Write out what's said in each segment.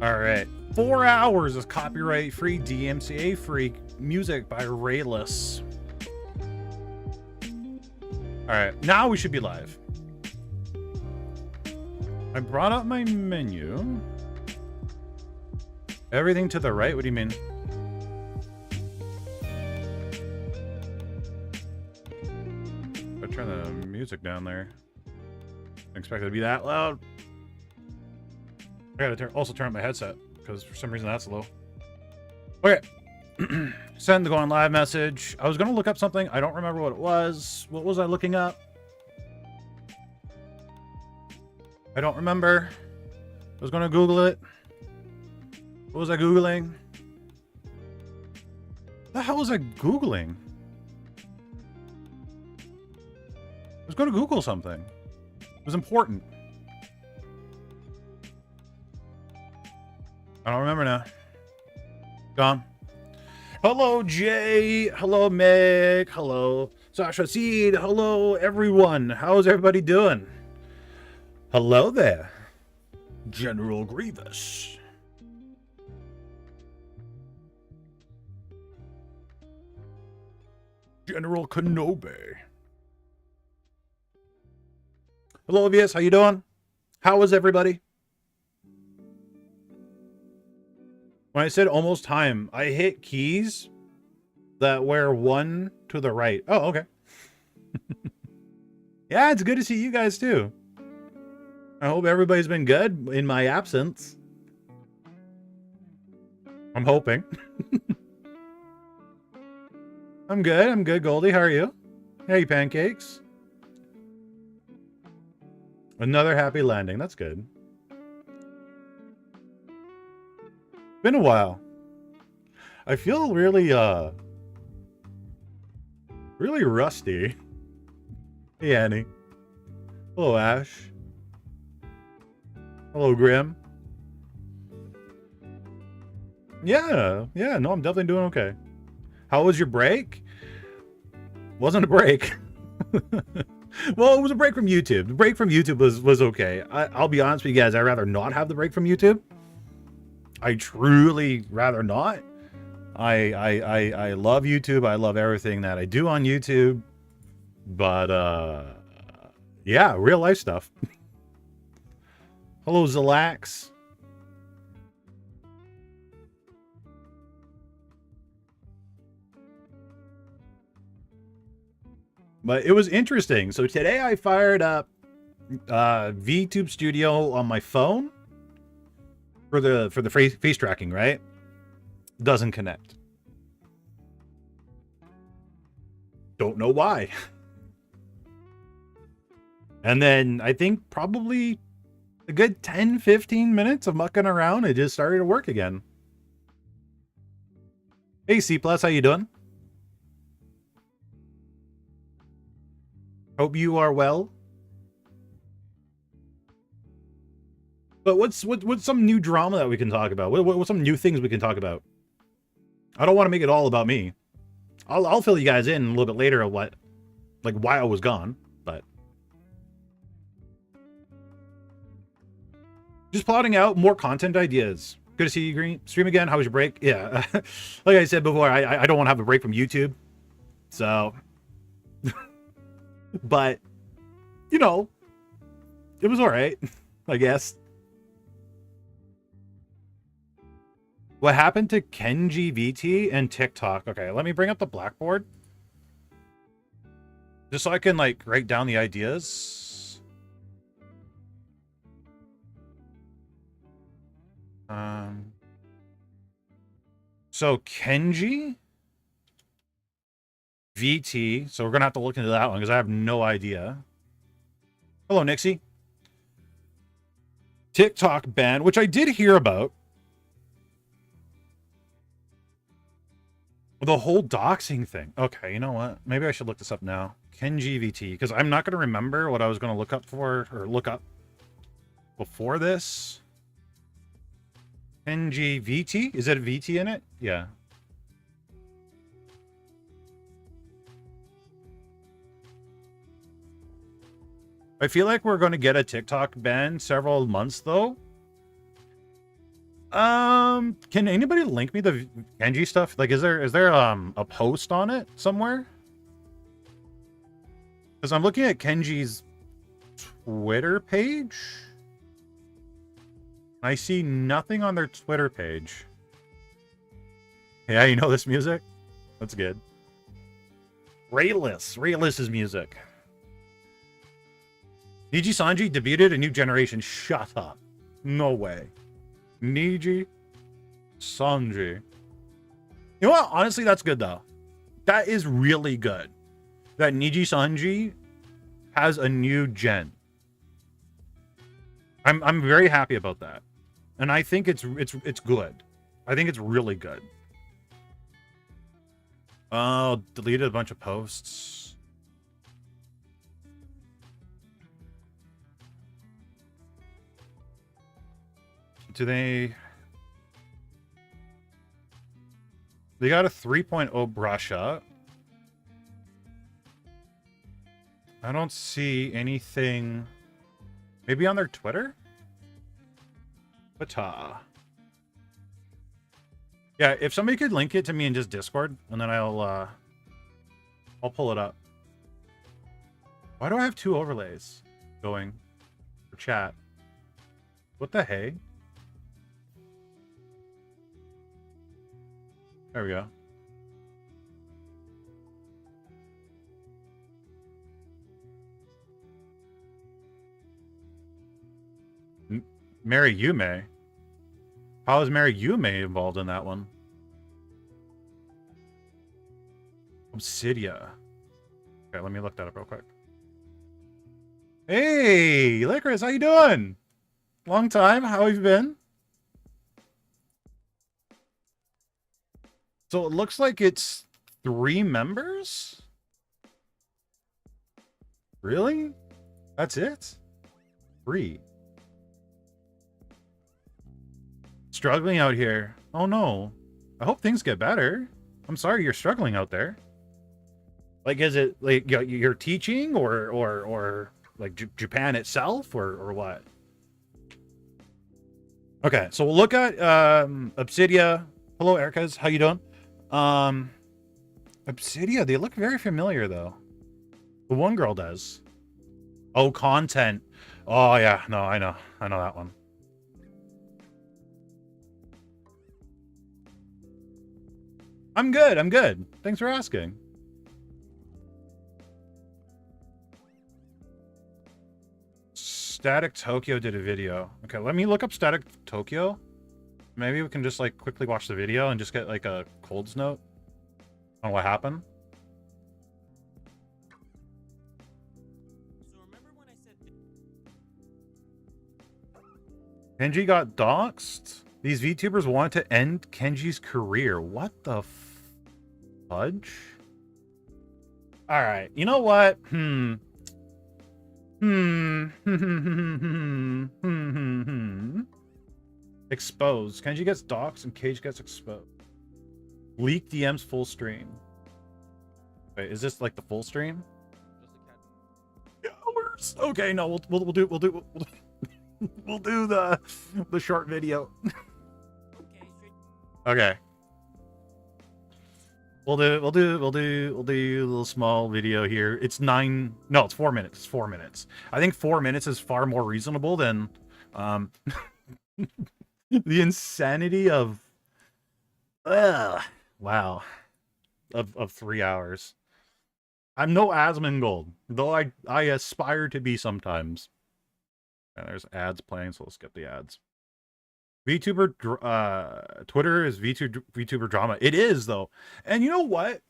All right. 4 hours of copyright-free, DMCA-free music by Rayless. All right. Now we should be live. I brought up my menu. Everything to the right? What do you mean? I turn the music down there. Didn't expect it to be that loud. I gotta also turn up my headset because for some reason that's low. Okay. Send the going live message. I was gonna look up something. I don't remember what it was. What was I looking up? I don't remember. I was gonna Google it. What was I Googling? The hell was I Googling? I was gonna Google something. It was important. I don't remember now. Gone. Hello, Jay. Hello, Meg. Hello, Sasha Seed. Hello, everyone. How's everybody doing? Hello there, General Grievous. General Kenobi. Hello, VS. How you doing? How is everybody? When I said almost time, I hit keys that were one to the right. Oh, okay. Yeah, it's good to see you guys too. I hope everybody's been good in my absence. I'm hoping. I'm good, Goldie. How are you? Hey, pancakes. Another happy landing. That's good. Been a while. I feel really, really rusty. Hey, Annie. Hello, Ash. Hello, Grim. Yeah, no, I'm definitely doing okay. How was your break? Wasn't a break. Well, it was a break from YouTube. The break from YouTube was okay. I'll be honest with you guys, I'd rather not have the break from YouTube. I truly rather not. I love YouTube. I love everything that I do on YouTube. But yeah, real life stuff. Hello, Zalax. But it was interesting. So today I fired up VTube Studio on my phone for the face tracking, right? Doesn't connect. Don't know why. And then I think probably a good 10-15 minutes of mucking around, it just started to work again. Hey, C+, how you doing? Hope you are well. But what's some new drama that we can talk about? What's some new things we can talk about? I don't want to make it all about me. I'll fill you guys in a little bit later of what, like, why I was gone, but just plotting out more content ideas. Good to see you, Green. Stream again. How was your break? Yeah, like I said before, I don't want to have a break from YouTube, so. But, you know, it was all right, I guess. What happened to Kenji VT and TikTok? Okay, let me bring up the Blackboard. Just so I can, like, write down the ideas. So Kenji VT. So we're going to have to look into that one because I have no idea. Hello, Nixie. TikTok ban, which I did hear about. The whole doxing thing. Okay, you know what? Maybe I should look this up now. Kenji VT, because I'm not going to remember what I was going to look up for, or look up before this. Kenji VT? Is it a VT in it? Yeah. I feel like we're going to get a TikTok ban several months, though. Can anybody link me the Kenji stuff? Like, is there a post on it somewhere? Because I'm looking at Kenji's Twitter page. I see nothing on their Twitter page. Yeah, you know this music? That's good. Rayless's music. Niji Sanji debuted a new generation. Shut up. No way. Niji Sanji. You know what? Honestly, that's good though. That is really good. That Niji Sanji has a new gen. I'm very happy about that. And I think it's good. I think it's really good. Oh, deleted a bunch of posts. Do they got a 3.0 brush up. I don't see anything. Maybe on their Twitter? Bata. Yeah, if somebody could link it to me in just Discord, and then I'll pull it up. Why do I have 2 overlays going for chat? What the hey? There we go. Mary Yume? How is Mary Yume involved in that one? Obsidia. Okay, let me look that up real quick. Hey, Licorice, how you doing? Long time. How have you been? So it looks like it's 3 members? Really? That's it? 3. Struggling out here. Oh no. I hope things get better. I'm sorry you're struggling out there. Like, is it like you're teaching or like Japan itself or what? Okay, so we'll look at Obsidia. Hello, Erica's. How you doing? Obsidia, they look very familiar though. The one girl does. Oh, content. Oh yeah, no, I know that one. I'm good. Thanks for asking. Static Tokyo did a video. Okay, let me look up Static Tokyo. Maybe we can just like quickly watch the video and just get like a Cold's note on what happened. So remember when I said Kenji got doxxed? These VTubers want to end Kenji's career. What the fudge? Alright, you know what? Exposed. Kenji gets doxxed and Cage gets exposed. Leak DMs full stream. Wait, is this like the full stream? Hours. Okay, no, we'll do we'll do the short video. Okay. We'll do a little small video here. It's 4 minutes. It's 4 minutes. I think 4 minutes is far more reasonable than the insanity of wow. Of 3 hours. I'm no Asmongold, though I aspire to be sometimes. And there's ads playing, so let's skip the ads. VTuber, Twitter is VTuber drama. It is, though. And you know what?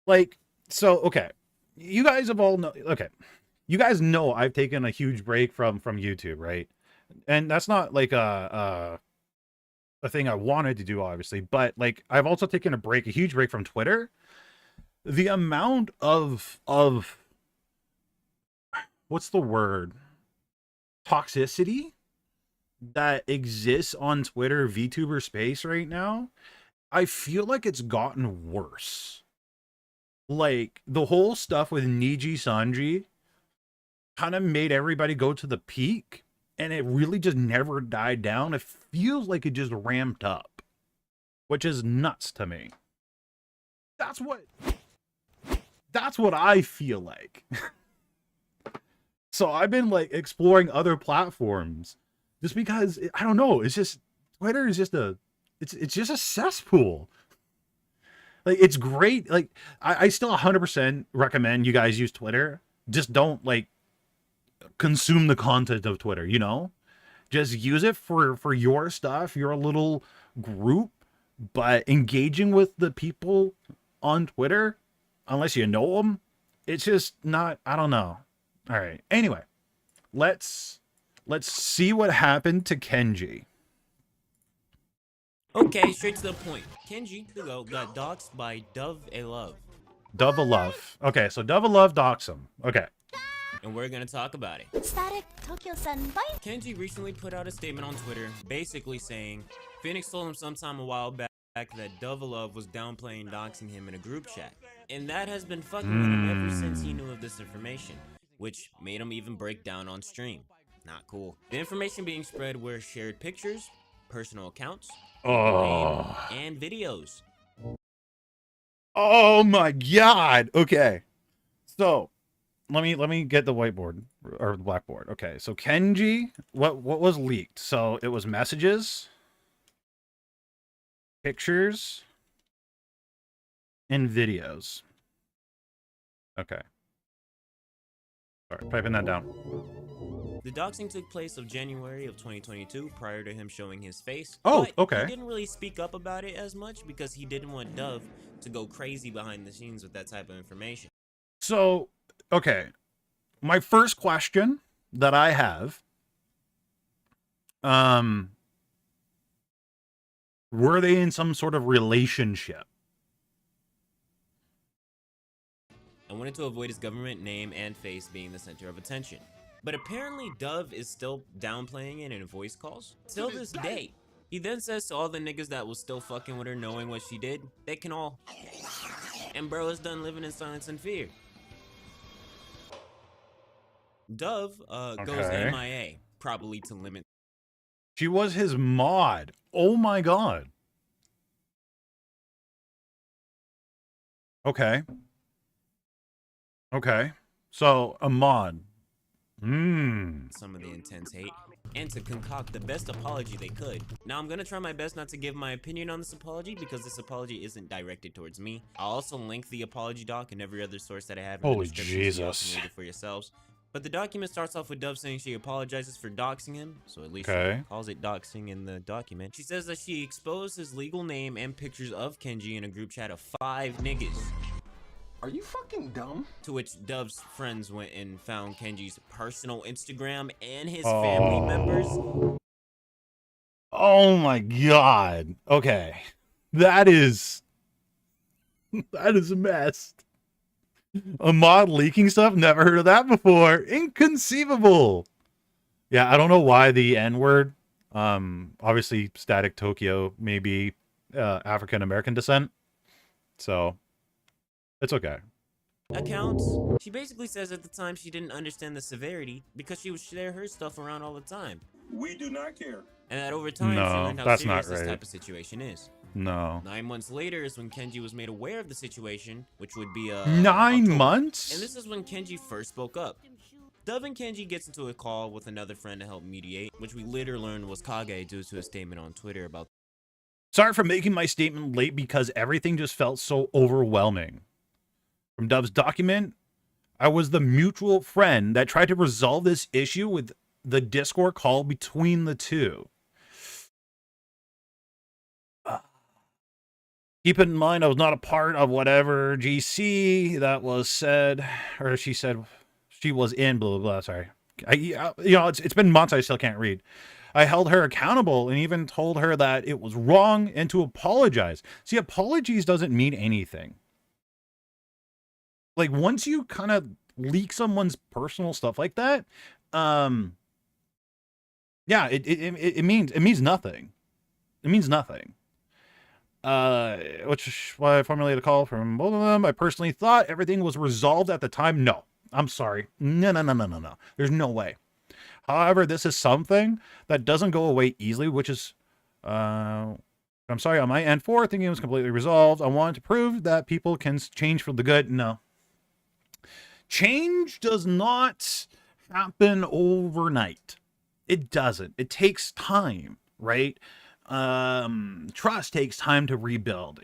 Like, so, okay. You guys have all know, okay. You guys know I've taken a huge break from YouTube, right? And that's not like a thing I wanted to do, obviously. But, like, I've also taken a huge break from Twitter. The amount of what's the word? Toxicity that exists on Twitter VTuber space right now, I feel like it's gotten worse. Like, the whole stuff with Niji Sanji kind of made everybody go to the peak, and it really just never died down. It feels like it just ramped up, which is nuts to me. That's what I feel like. So I've been like exploring other platforms just because I don't know. It's just Twitter is just it's just a cesspool. Like it's great. Like I still 100% recommend you guys use Twitter. Just don't like consume the content of Twitter. You know, just use it for your stuff, your little group. But engaging with the people on Twitter, unless you know them, it's just not. I don't know. All right. Anyway, let's see what happened to Kenji. Okay, straight to the point. Kenji, the GOAT, got doxxed by Dove A Love. Dove a Love. Okay, so Dove a Love dox him. Okay. And we're gonna talk about it. Static Tokyo Senpai? Kenji recently put out a statement on Twitter, basically saying Phoenix told him sometime a while back that Dove a Love was downplaying doxing him in a group chat. And that has been fucking with him ever since he knew of this information, which made him even break down on stream. Not cool. The information being spread were shared pictures, personal accounts, and videos. Oh my god. Okay. So let me get the whiteboard or the blackboard. Okay, so Kenji, what was leaked? So it was messages, pictures, and videos. Okay. All right, typing that down. The doxing took place of January of 2022 prior to him showing his face. Oh, but okay. He didn't really speak up about it as much because he didn't want Dove to go crazy behind the scenes with that type of information. So, okay. My first question that I have, were they in some sort of relationship? I wanted to avoid his government name and face being the center of attention. But apparently Dove is still downplaying it in voice calls. Till this day. He then says to all the niggas that was still fucking with her knowing what she did, they can all... And bro is done living in silence and fear. Dove goes MIA, probably to limit... She was his mod. Oh my god. Okay. Okay. So, a mod. Some of the intense hate, and to concoct the best apology they could. Now I'm gonna try my best not to give my opinion on this apology because this apology isn't directed towards me. I'll also link the apology doc and every other source that I have in Holy the description Jesus. so you can read it for yourselves. But the document starts off with Dove saying she apologizes for doxing him, so at least she calls it doxing in the document. She says that she exposed his legal name and pictures of Kenji in a group chat of 5 niggas. Are you fucking dumb? To which Dove's friends went and found Kenji's personal Instagram and his family members. Oh my god. Okay. That is a mess. A mod leaking stuff? Never heard of that before. Inconceivable. Yeah, I don't know why the N-word. Obviously Static Tokyo may be African American descent. So it's okay. Accounts. She basically says at the time she didn't understand the severity because she would share her stuff around all the time. We do not care. And that over time she learned how serious this type of situation is. No. 9 months later is when Kenji was made aware of the situation, which would be 9 October. months? And this is when Kenji first spoke up. Dove and Kenji gets into a call with another friend to help mediate, which we later learned was Kage due to a statement on Twitter about... Sorry for making my statement late because everything just felt so overwhelming. From Dove's document, I was the mutual friend that tried to resolve this issue with the Discord call between the two. Keep in mind, I was not a part of whatever GC that was said, or she said she was in, blah, blah, blah. Sorry. It's been months, I still can't read. I held her accountable and even told her that it was wrong and to apologize. See, apologies doesn't mean anything. Like, once you kind of leak someone's personal stuff like that, yeah, it means nothing. It means nothing. Which is why I formulated a call from both of them. I personally thought everything was resolved at the time. No, I'm sorry. No. There's no way. However, this is something that doesn't go away easily, which is, I'm sorry, on my end, thinking it was completely resolved. I wanted to prove that people can change for the good. No. Change does not happen overnight. It doesn't. It takes time, right? Trust takes time to rebuild.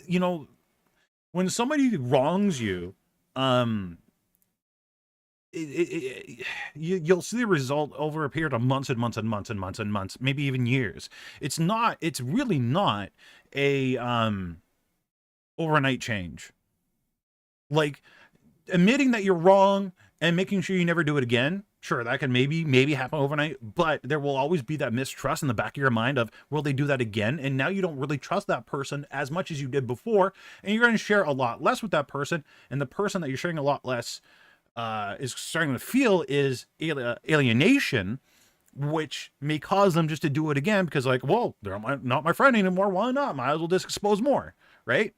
You know, when somebody wrongs you, you'll see the result over a period of months and months and months and months and months, maybe even years. It's really not a overnight change. Like, admitting that you're wrong and making sure you never do it again, sure, that can maybe happen overnight, but there will always be that mistrust in the back of your mind of, will they do that again? And now you don't really trust that person as much as you did before, and you're going to share a lot less with that person, and the person that you're sharing a lot less is starting to feel is alienation, which may cause them just to do it again because, like, well, they're not my friend anymore. Why not? Might as well just expose more, right?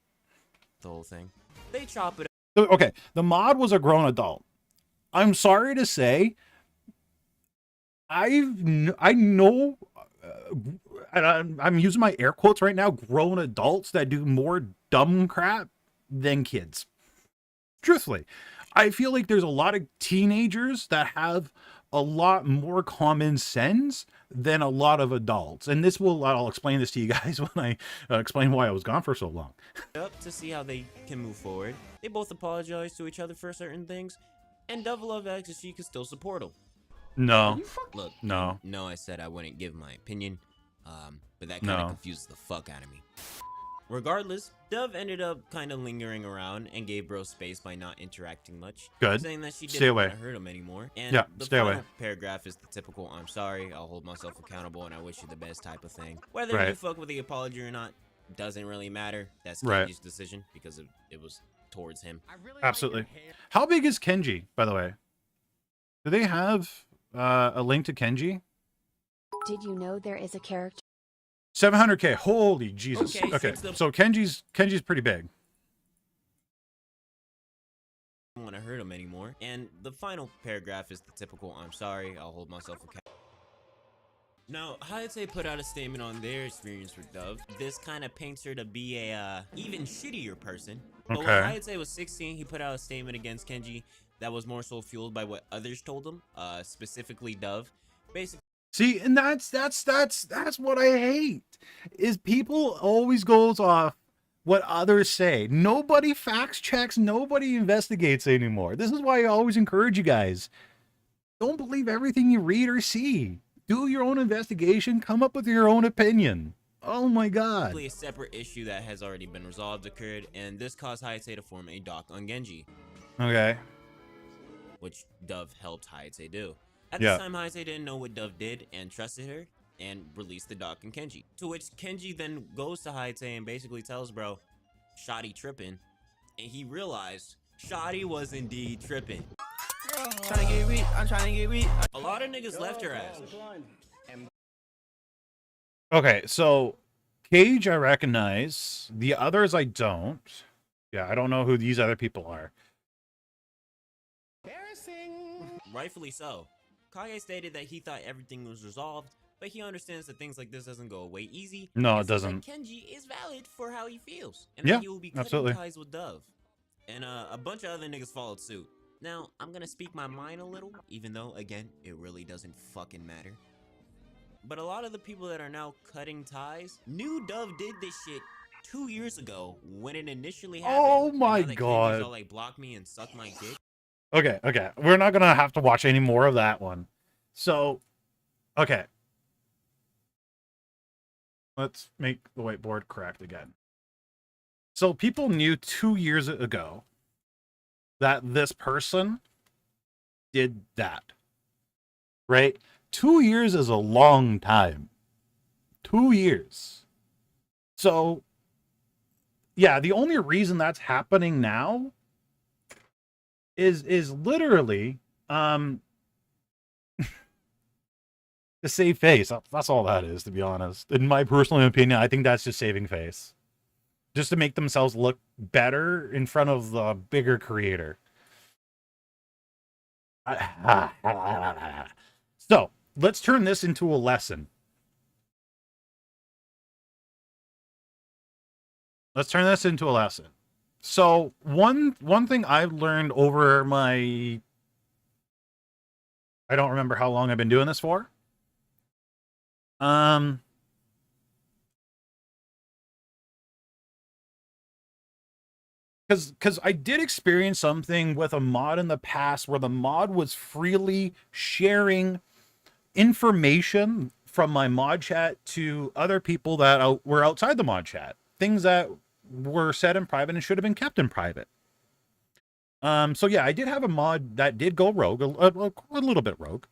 The whole thing. They chop it Okay, the mod was a grown adult. I'm sorry to say, I know, and I'm using my air quotes right now, grown adults that do more dumb crap than kids. Truthfully, I feel like there's a lot of teenagers that have a lot more common sense than a lot of adults. And I'll explain this to you guys when I explain why I was gone for so long. up to see how they can move forward. They both apologize to each other for certain things, and Double asks if she can still support him. No. Look, No. no, I said I wouldn't give my opinion, but that kind of confuses the fuck out of me. Regardless, Dove ended up kind of lingering around and gave Bro space by not interacting much. Good. Saying that she Stay didn't away. want to hurt him anymore. And Yeah, the stay final away. paragraph is the typical "I'm sorry, I'll hold myself accountable, and I wish you the best" type of thing. Whether Right. you fuck with the apology or not doesn't really matter. That's Right. Kenji's decision because it was towards him. Absolutely. How big is Kenji, by the way? Do they have a link to Kenji? Did you know there is a character? 700k. Holy Jesus. Okay, Okay, since the- so Kenji's pretty big. Don't want to hurt him anymore. And the final paragraph is the typical "I'm sorry, I'll hold myself accountable." Now, Hayate put out a statement on their experience with Dove. This kind of paints her to be a even shittier person. But when Okay. Hayate was 16, he put out a statement against Kenji that was more so fueled by what others told him, specifically Dove. Basically, See, and that's what I hate. Is people always goes off what others say. Nobody facts checks, nobody investigates anymore. This is why I always encourage you guys. Don't believe everything you read or see. Do your own investigation, come up with your own opinion. Oh my god. a separate issue that has already been resolved occurred, and this caused Hayate to form a dock on Genji, Okay. which Dove helped Hayate do. At Yeah. this time, Hayate didn't know what Dove did and trusted her and released the doc on Kenji. To which Kenji then goes to Hayate and basically tells bro, Shoddy tripping. And he realized Shoddy was indeed tripping. Trying to get rich, I'm trying to get rich. A lot of niggas left her ass. Okay, so Cage I recognize. The others I don't. Yeah, I don't know who these other people are. Rightfully so. Kage stated that he thought everything was resolved, but he understands that things like this doesn't go away easy. No, and it says that doesn't. Kenji is valid for how he feels, and Yeah, that he will be cutting absolutely. ties with Dove. And a bunch of other niggas followed suit. Now, I'm gonna speak my mind a little, even though, again, it really doesn't fucking matter. But a lot of the people that are now cutting ties knew Dove did this shit 2 years ago when it initially happened. Oh And my now that Kenji's God. all like, block me and suck my dick. Okay, okay. We're not gonna have to watch any more of that one. So, okay. Let's make the whiteboard correct again. So people knew 2 years ago that this person did that, right? 2 years is a long time. 2 years. So, yeah, the only reason that's happening now is literally to save face. That's all that is, to be honest. In my personal opinion, I think that's just saving face. Just to make themselves look better in front of the bigger creator. So let's turn this into a lesson. Let's turn this into a lesson. So one thing I've learned over my, I don't remember how long I've been doing this for. Because I did experience something with a mod in the past where the mod was freely sharing information from my mod chat to other people that were outside the mod chat. Things that were said in private and should have been kept in private. So yeah, I did have a mod that did go rogue, a little bit rogue.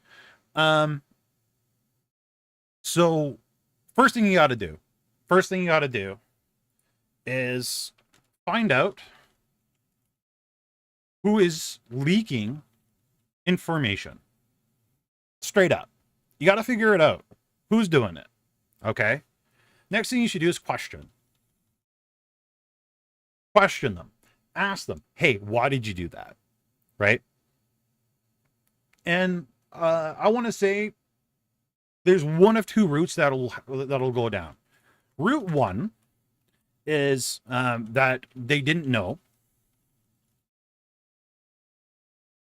So first thing you got to do is find out who is leaking information. Straight up. You got to figure it out. Who's doing it? Okay. Next thing you should do is question. Question them. Ask them, hey, why did you do that? Right? And I want to say there's one of two routes that'll go down. Route one is that they didn't know.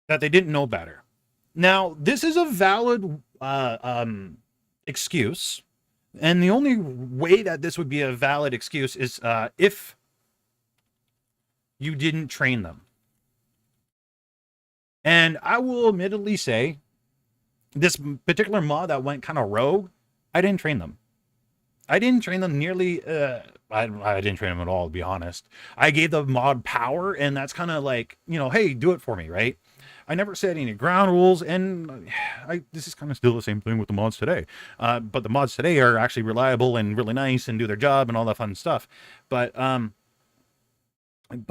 That they didn't know better. Now, this is a valid excuse. And the only way that this would be a valid excuse is if you didn't train them. And I will admittedly say, this particular mod that went kind of rogue, I didn't train them. I didn't train them nearly, I didn't train them at all, to be honest. I gave the mod power, and that's kind of like, you know, hey, do it for me, right? I never set any ground rules, and this is kind of still the same thing with the mods today. But the mods today are actually reliable and really nice and do their job and all that fun stuff. But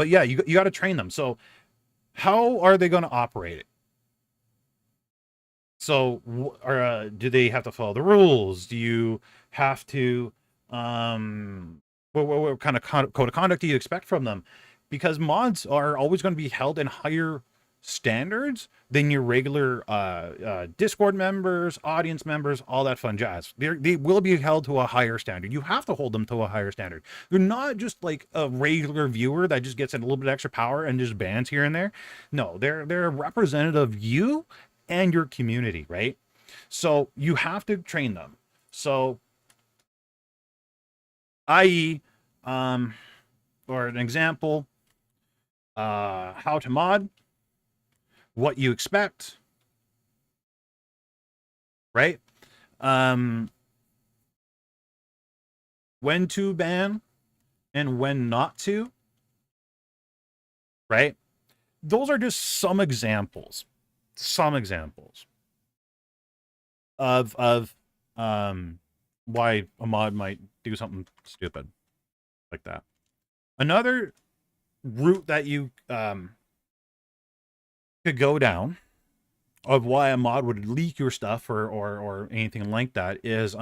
yeah, you got to train them. So how are they going to operate it? So do they have to follow the rules? Do you have to, what kind of code of conduct do you expect from them? Because mods are always going to be held in higher standards than your regular Discord members, audience members, all that fun jazz. They will be held to a higher standard. You have to hold them to a higher standard. They're not just like a regular viewer that just gets a little bit extra power and just bans here and there. No, they're a representative of you and your community, right? So you have to train them. So i.e. or an example, how to mod, what you expect, right? When to ban and when not to, right? Those are just some examples of why a mod might do something stupid like that. Another route that you could go down of why a mod would leak your stuff or anything like that is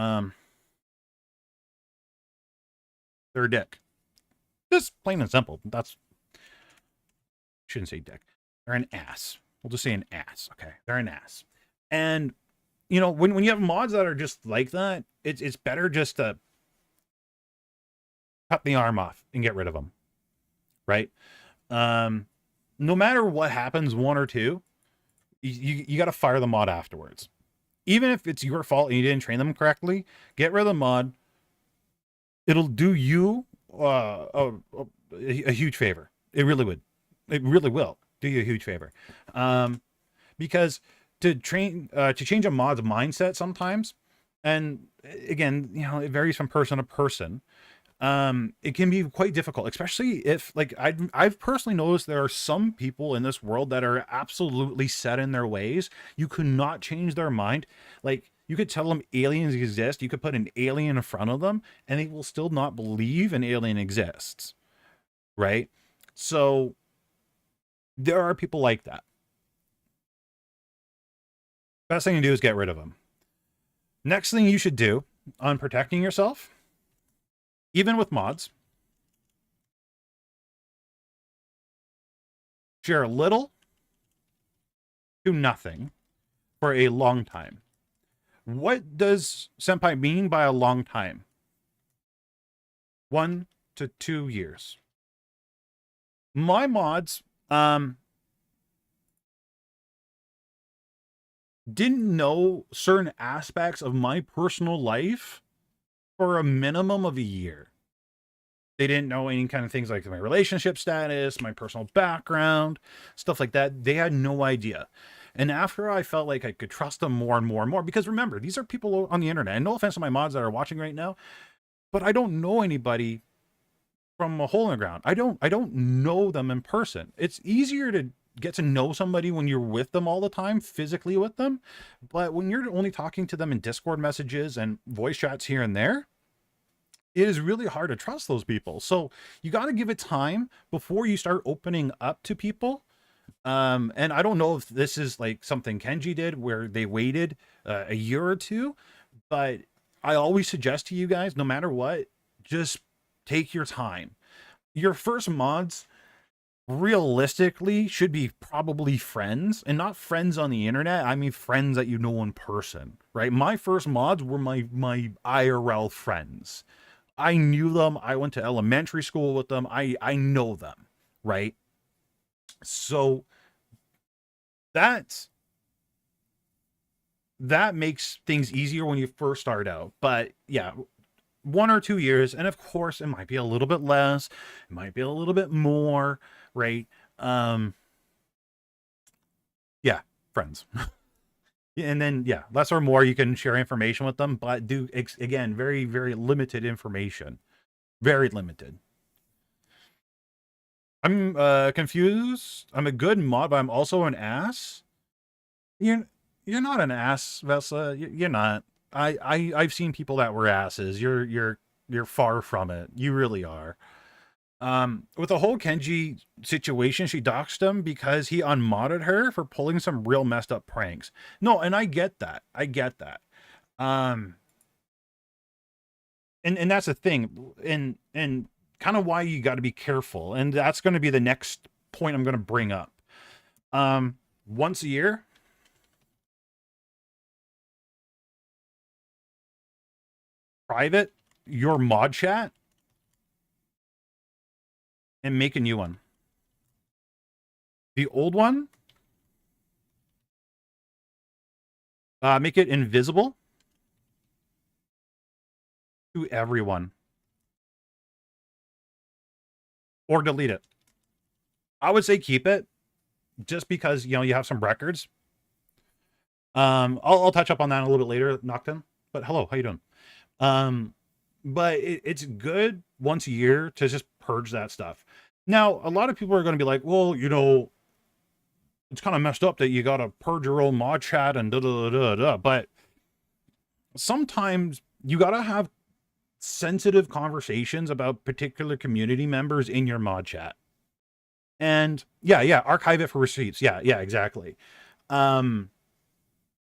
their dick. Just plain and simple. That's, shouldn't say dick. They're an ass. We'll just say an ass. Okay, they're an ass. And you know, when you have mods that are just like that, it's better just to cut the arm off and get rid of them, right? No matter what happens, one or two, you got to fire the mod afterwards. Even if it's your fault and you didn't train them correctly, get rid of the mod. It'll do you a huge favor. It really would. It really will do you a huge favor. Because to change a mod's mindset sometimes, and again, you know, it varies from person to person. It can be quite difficult, especially if, like, I've personally noticed there are some people in this world that are absolutely set in their ways. You could not change their mind. Like, you could tell them aliens exist. You could put an alien in front of them and they will still not believe an alien exists. Right? So there are people like that. Best thing to do is get rid of them. Next thing you should do on protecting yourself, even with mods, share little to nothing for a long time. What does Senpai mean by a long time? 1 to 2 years. My mods, didn't know certain aspects of my personal life for a minimum of a year. They didn't know any kind of things like my relationship status, my personal background, stuff like that. They had no idea. And after I felt like I could trust them more and more and more, because remember, these are people on the internet, and no offense to my mods that are watching right now, but I don't know anybody from a hole in the ground. I don't know them in person. It's easier to get to know somebody when you're with them all the time, physically with them. But when you're only talking to them in Discord messages and voice chats here and there, it is really hard to trust those people. So you got to give it time before you start opening up to people. And I don't know if this is like something Kenji did where they waited a year or two, but I always suggest to you guys, no matter what, just take your time. Your first mods realistically should be probably friends, and not friends on the internet. I mean friends that you know in person, right? My first mods were my IRL friends. I knew them. I went to elementary school with them. I know them, right? So that makes things easier when you first start out. But yeah, 1 or 2 years, and of course it might be a little bit less, it might be a little bit more, right? Yeah, friends. And then yeah, less or more you can share information with them, but do again, very very limited information, very limited. I'm confused. I'm a good mod, but I'm also an ass. You're not an ass, Vesa. You're not. I've seen people that were asses. You're far from it. You really are. With the whole Kenji situation, she doxed him because he unmodded her for pulling some real messed up pranks. No, and I get that. I get that. And that's the thing. And kind of why you got to be careful. And that's going to be the next point I'm going to bring up. Once a year, private your mod chat and make a new one. The old one, make it invisible to everyone. Or delete it. I would say keep it, just because, you know, you have some records. I'll touch up on that a little bit later, Nocton. But hello, how you doing? But it's good once a year to just purge that stuff. Now, a lot of people are going to be like, well, you know, it's kind of messed up that you got to purge your own mod chat and da-da-da-da-da. But sometimes you got to have sensitive conversations about particular community members in your mod chat. And yeah, archive it for receipts. Yeah, exactly.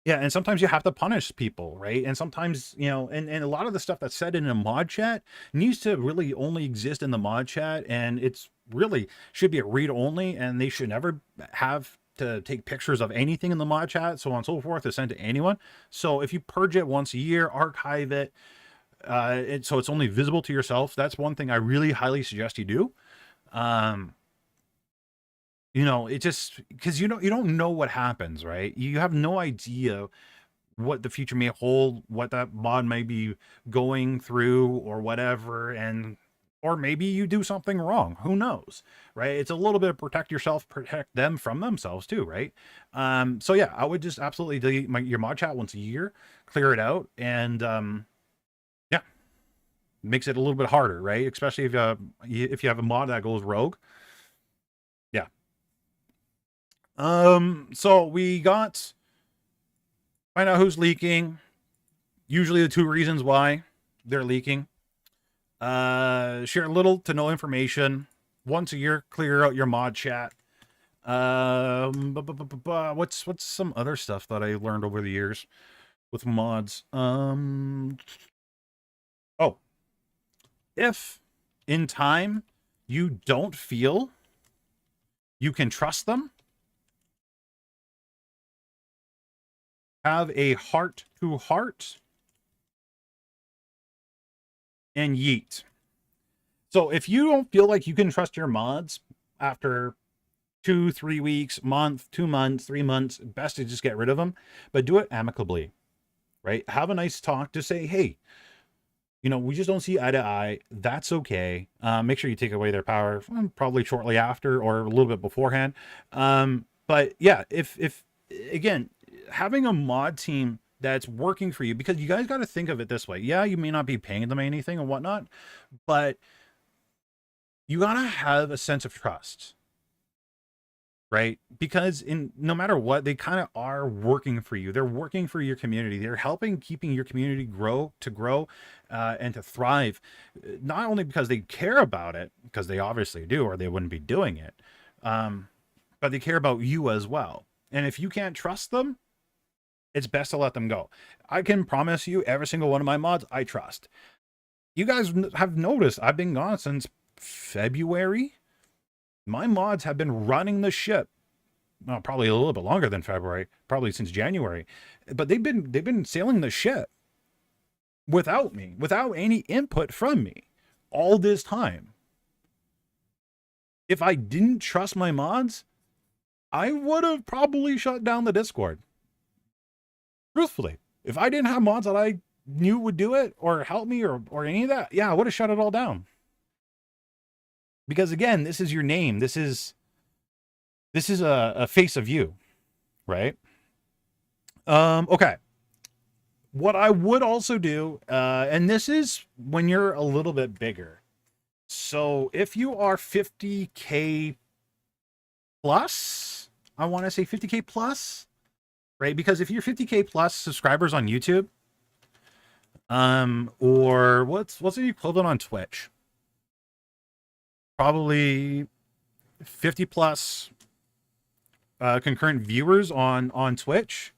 Yeah, and sometimes you have to punish people, right? And sometimes, you know, and a lot of the stuff that's said in a mod chat needs to really only exist in the mod chat, and it's really should be a read only, and they should never have to take pictures of anything in the mod chat, so on and so forth, to send to anyone. So if you purge it once a year, archive it, so it's only visible to yourself. That's one thing I really highly suggest you do. You know, it just because you don't know what happens, right? You have no idea what the future may hold, what that mod may be going through or whatever, and or maybe you do something wrong. Who knows, right? It's a little bit of protect yourself, protect them from themselves too, right? So yeah, I would just absolutely delete your mod chat once a year, clear it out, and yeah, makes it a little bit harder, right? Especially if you have a mod that goes rogue. Yeah. So we got find out who's leaking. Usually the 2 reasons why they're leaking. Share little to no information. Once a year, clear out your mod chat. What's some other stuff that I learned over the years with mods? Oh, if in time you don't feel you can trust them, have a heart to heart and yeet. So if you don't feel like you can trust your mods after 2-3 weeks, month, 2 months, 3 months, best to just get rid of them, but do it amicably, right? Have a nice talk to say, hey, you know, we just don't see eye to eye. That's okay. Make sure you take away their power probably shortly after or a little bit beforehand. But yeah, if again, having a mod team that's working for you, because you guys got to think of it this way. Yeah, you may not be paying them anything and whatnot, but you got to have a sense of trust, right? Because no matter what, they kind of are working for you. They're working for your community. They're helping keeping your community grow and to thrive, not only because they care about it, because they obviously do, or they wouldn't be doing it, but they care about you as well. And if you can't trust them, it's best to let them go. I can promise you every single one of my mods I trust. You guys have noticed I've been gone since February. My mods have been running the ship. Well, probably a little bit longer than February, probably since January. But they've been sailing the ship without me, without any input from me all this time. If I didn't trust my mods, I would have probably shut down the Discord. Truthfully, if I didn't have mods that I knew would do it or help me or any of that, yeah, I would have shut it all down. Because again, this is your name. This is a face of you, right? Okay. What I would also do, and this is when you're a little bit bigger. So if you are 50K plus, I want to say 50K plus, right? Because if you're 50K plus subscribers on YouTube, or what's the equivalent on Twitch? Probably 50 plus concurrent viewers on Twitch.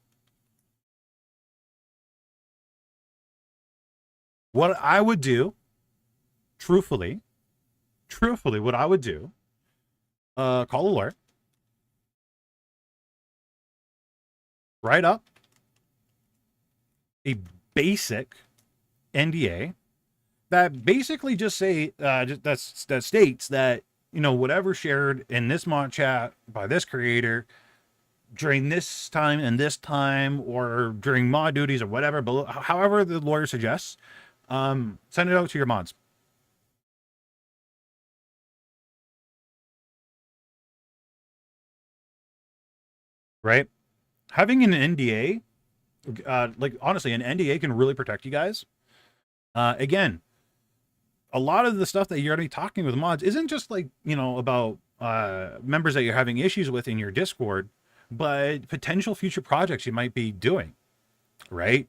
What I would do, truthfully, what I would do, call a lawyer, write up a basic NDA that basically just say that states that, you know, whatever shared in this mod chat by this creator during this time and this time, or during mod duties or whatever, but however the lawyer suggests, send it out to your mods. Right? Having an NDA, like honestly, an NDA can really protect you guys. Again, a lot of the stuff that you're going to be talking with mods isn't just like, you know, about members that you're having issues with in your Discord, but potential future projects you might be doing, right?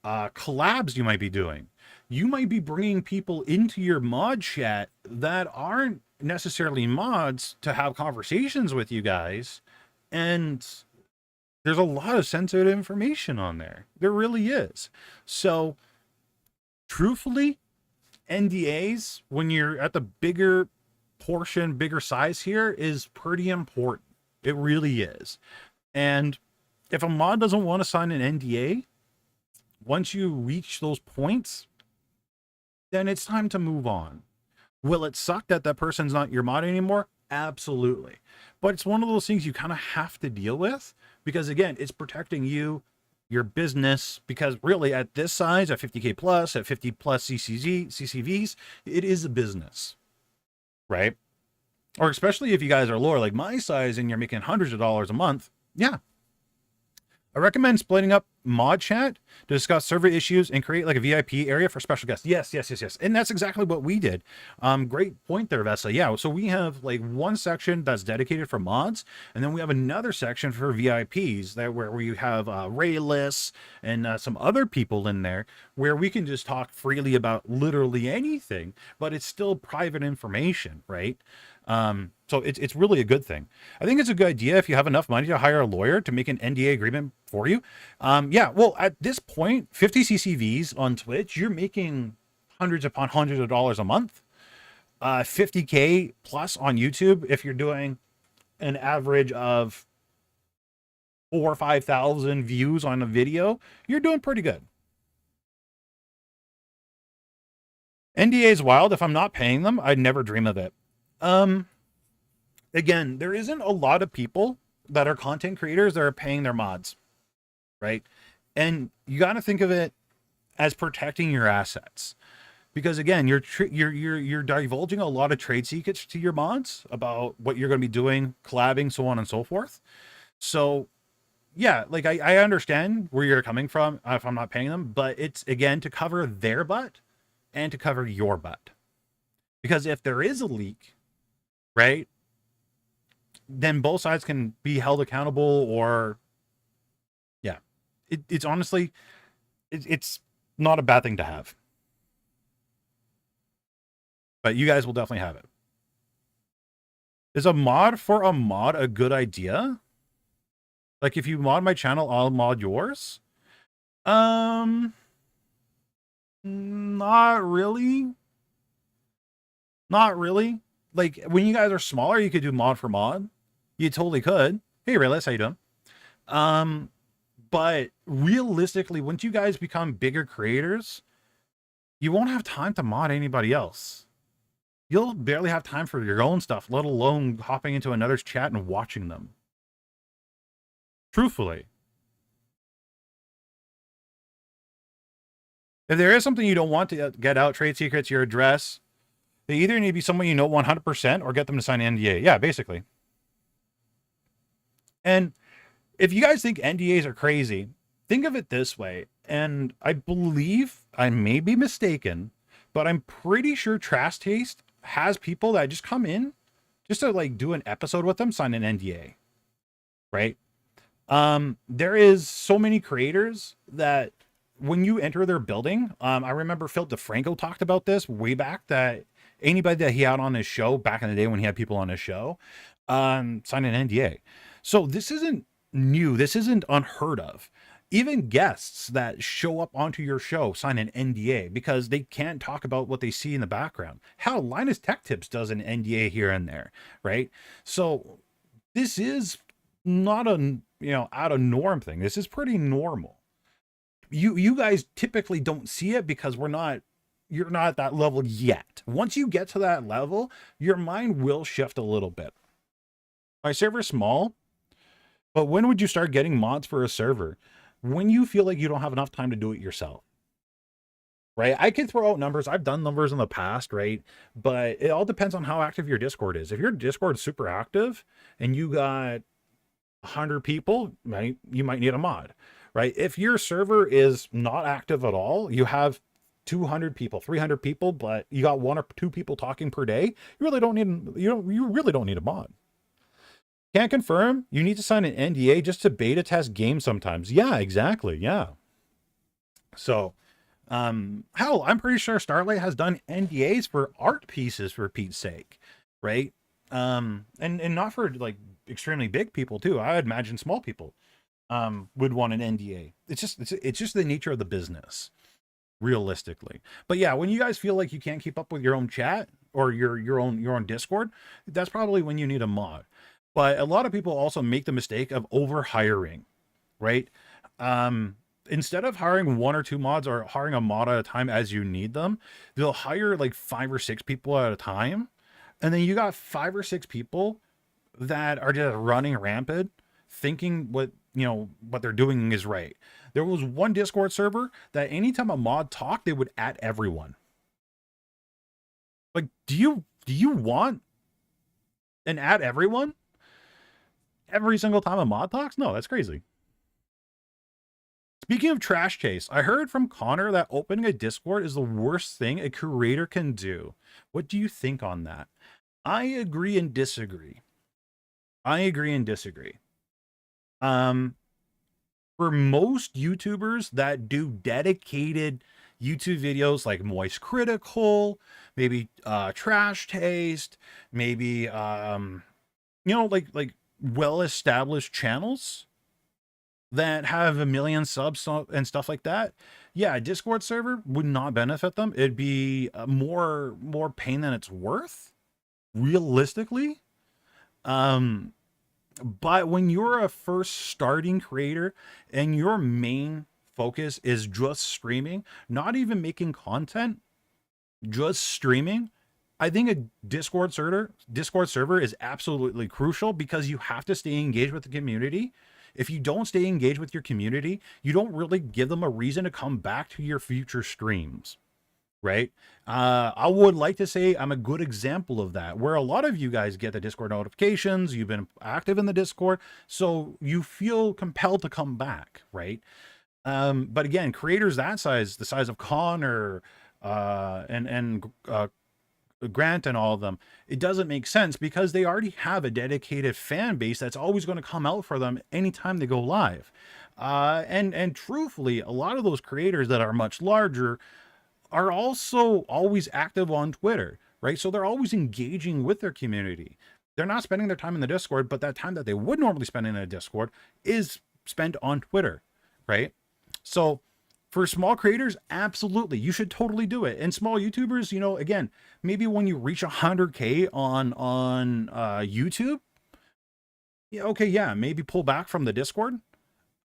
Collabs you might be doing. You might be bringing people into your mod chat that aren't necessarily mods to have conversations with you guys. And there's a lot of sensitive information on there. There really is. So truthfully, NDAs, when you're at the bigger portion, bigger size here, is pretty important. It really is. And if a mod doesn't want to sign an NDA, once you reach those points, then it's time to move on. Will it suck that that person's not your mod anymore? Absolutely. But it's one of those things you kind of have to deal with, because again, it's protecting you, your business, because really at this size, at 50K plus, at 50 plus CCVs, it is a business, right? Or especially if you guys are lower, like my size, and you're making hundreds of dollars a month. Yeah. I recommend splitting up mod chat to discuss server issues and create like a VIP area for special guests. Yes. And that's exactly what we did. Great point there, Vessa. Yeah. So we have like one section that's dedicated for mods, and then we have another section for VIPs where we have Ray lists and some other people in there where we can just talk freely about literally anything, but it's still private information, right? So it's really a good thing. I think it's a good idea if you have enough money to hire a lawyer to make an NDA agreement for you. Yeah, well, at this point, 50 CCVs on Twitch, you're making hundreds upon hundreds of dollars a month. 50K plus on YouTube if you're doing an average of 4 or 5,000 views on a video, you're doing pretty good. NDA is wild. If I'm not paying them, I'd never dream of it. Again, there isn't a lot of people that are content creators that are paying their mods, right? And you got to think of it as protecting your assets, because again, you're divulging a lot of trade secrets to your mods about what you're going to be doing, collabing, so on and so forth. So yeah, like I understand where you're coming from if I'm not paying them, but it's again to cover their butt and to cover your butt. Because if there is a leak, right, then both sides can be held accountable, or yeah, it's honestly, it's not a bad thing to have. But you guys will definitely have it. Is a mod for a mod a good idea? Like if you mod my channel, I'll mod yours? Not really. Not really. Like when you guys are smaller, you could do mod for mod. You totally could. Hey, Raylis, how you doing? But realistically, once you guys become bigger creators, you won't have time to mod anybody else. You'll barely have time for your own stuff, let alone hopping into another's chat and watching them. Truthfully. If there is something you don't want to get out, trade secrets, your address, they either need to be someone you know 100% or get them to sign an NDA. Yeah, basically. And if you guys think NDAs are crazy, think of it this way. And I believe I may be mistaken, but I'm pretty sure Trash Taste has people that just come in just to like do an episode with them, sign an NDA. Right? There is so many creators that when you enter their building, I remember Phil DeFranco talked about this way back, that anybody that he had on his show back in the day when he had people on his show, signed an NDA. So this isn't new. This isn't unheard of. Even guests that show up onto your show sign an NDA because they can't talk about what they see in the background. Hell, Linus Tech Tips does an NDA here and there, right? So this is not a, out of norm thing. This is pretty normal. You guys typically don't see it because you're not at that level yet. Once you get to that level, your mind will shift a little bit. My server's small, but when would you start getting mods for a server? When you feel like you don't have enough time to do it yourself, right? I can throw out numbers. I've done numbers in the past, right? But it all depends on how active your Discord is. If your Discord's super active and you got 100 people, right, you might need a mod, right? If your server is not active at all, you have 200 people, 300 people, but you got 1 or 2 people talking per day, you really don't need a mod. Can't confirm. You need to sign an NDA just to beta test games sometimes. Yeah, exactly. Yeah. So, hell, I'm pretty sure Starlight has done NDAs for art pieces, for Pete's sake, right? And not for like extremely big people too. I would imagine small people would want an NDA. It's just the nature of the business, realistically. But yeah, when you guys feel like you can't keep up with your own chat or your own Discord, that's probably when you need a mod. But a lot of people also make the mistake of over hiring, right? Instead of hiring 1 or 2 mods or hiring a mod at a time as you need them, they'll hire like 5 or 6 people at a time. And then you got 5 or 6 people that are just running rampant, thinking what they're doing is right. There was one Discord server that anytime a mod talked, they would add everyone. Like, do you want an add everyone every single time a mod talks? No, that's crazy. Speaking of Trash Chase, I heard from Connor that opening a Discord is the worst thing a creator can do. What do you think on that? I agree and disagree. For most YouTubers that do dedicated YouTube videos like Moist Critical, maybe Trash Taste, maybe like well-established channels that have 1 million subs and stuff like that, yeah, a Discord server would not benefit them. It'd be more pain than it's worth, realistically. But when you're a first starting creator and your main focus is just streaming, not even making content, just streaming, I think a Discord server is absolutely crucial because you have to stay engaged with the community. If you don't stay engaged with your community, you don't really give them a reason to come back to your future streams, right? I would like to say I'm a good example of that, where a lot of you guys get the Discord notifications, you've been active in the Discord, so you feel compelled to come back, right? But again, creators that size, the size of Connor, and Grant and all of them, it doesn't make sense because they already have a dedicated fan base that's always going to come out for them anytime they go live. And truthfully, a lot of those creators that are much larger are also always active on Twitter, right? So they're always engaging with their community. They're not spending their time in the Discord, but that time that they would normally spend in a Discord is spent on Twitter, right? So for small creators, absolutely, you should totally do it. And small YouTubers, again, maybe when you reach 100K on YouTube, yeah, okay, yeah, maybe pull back from the Discord.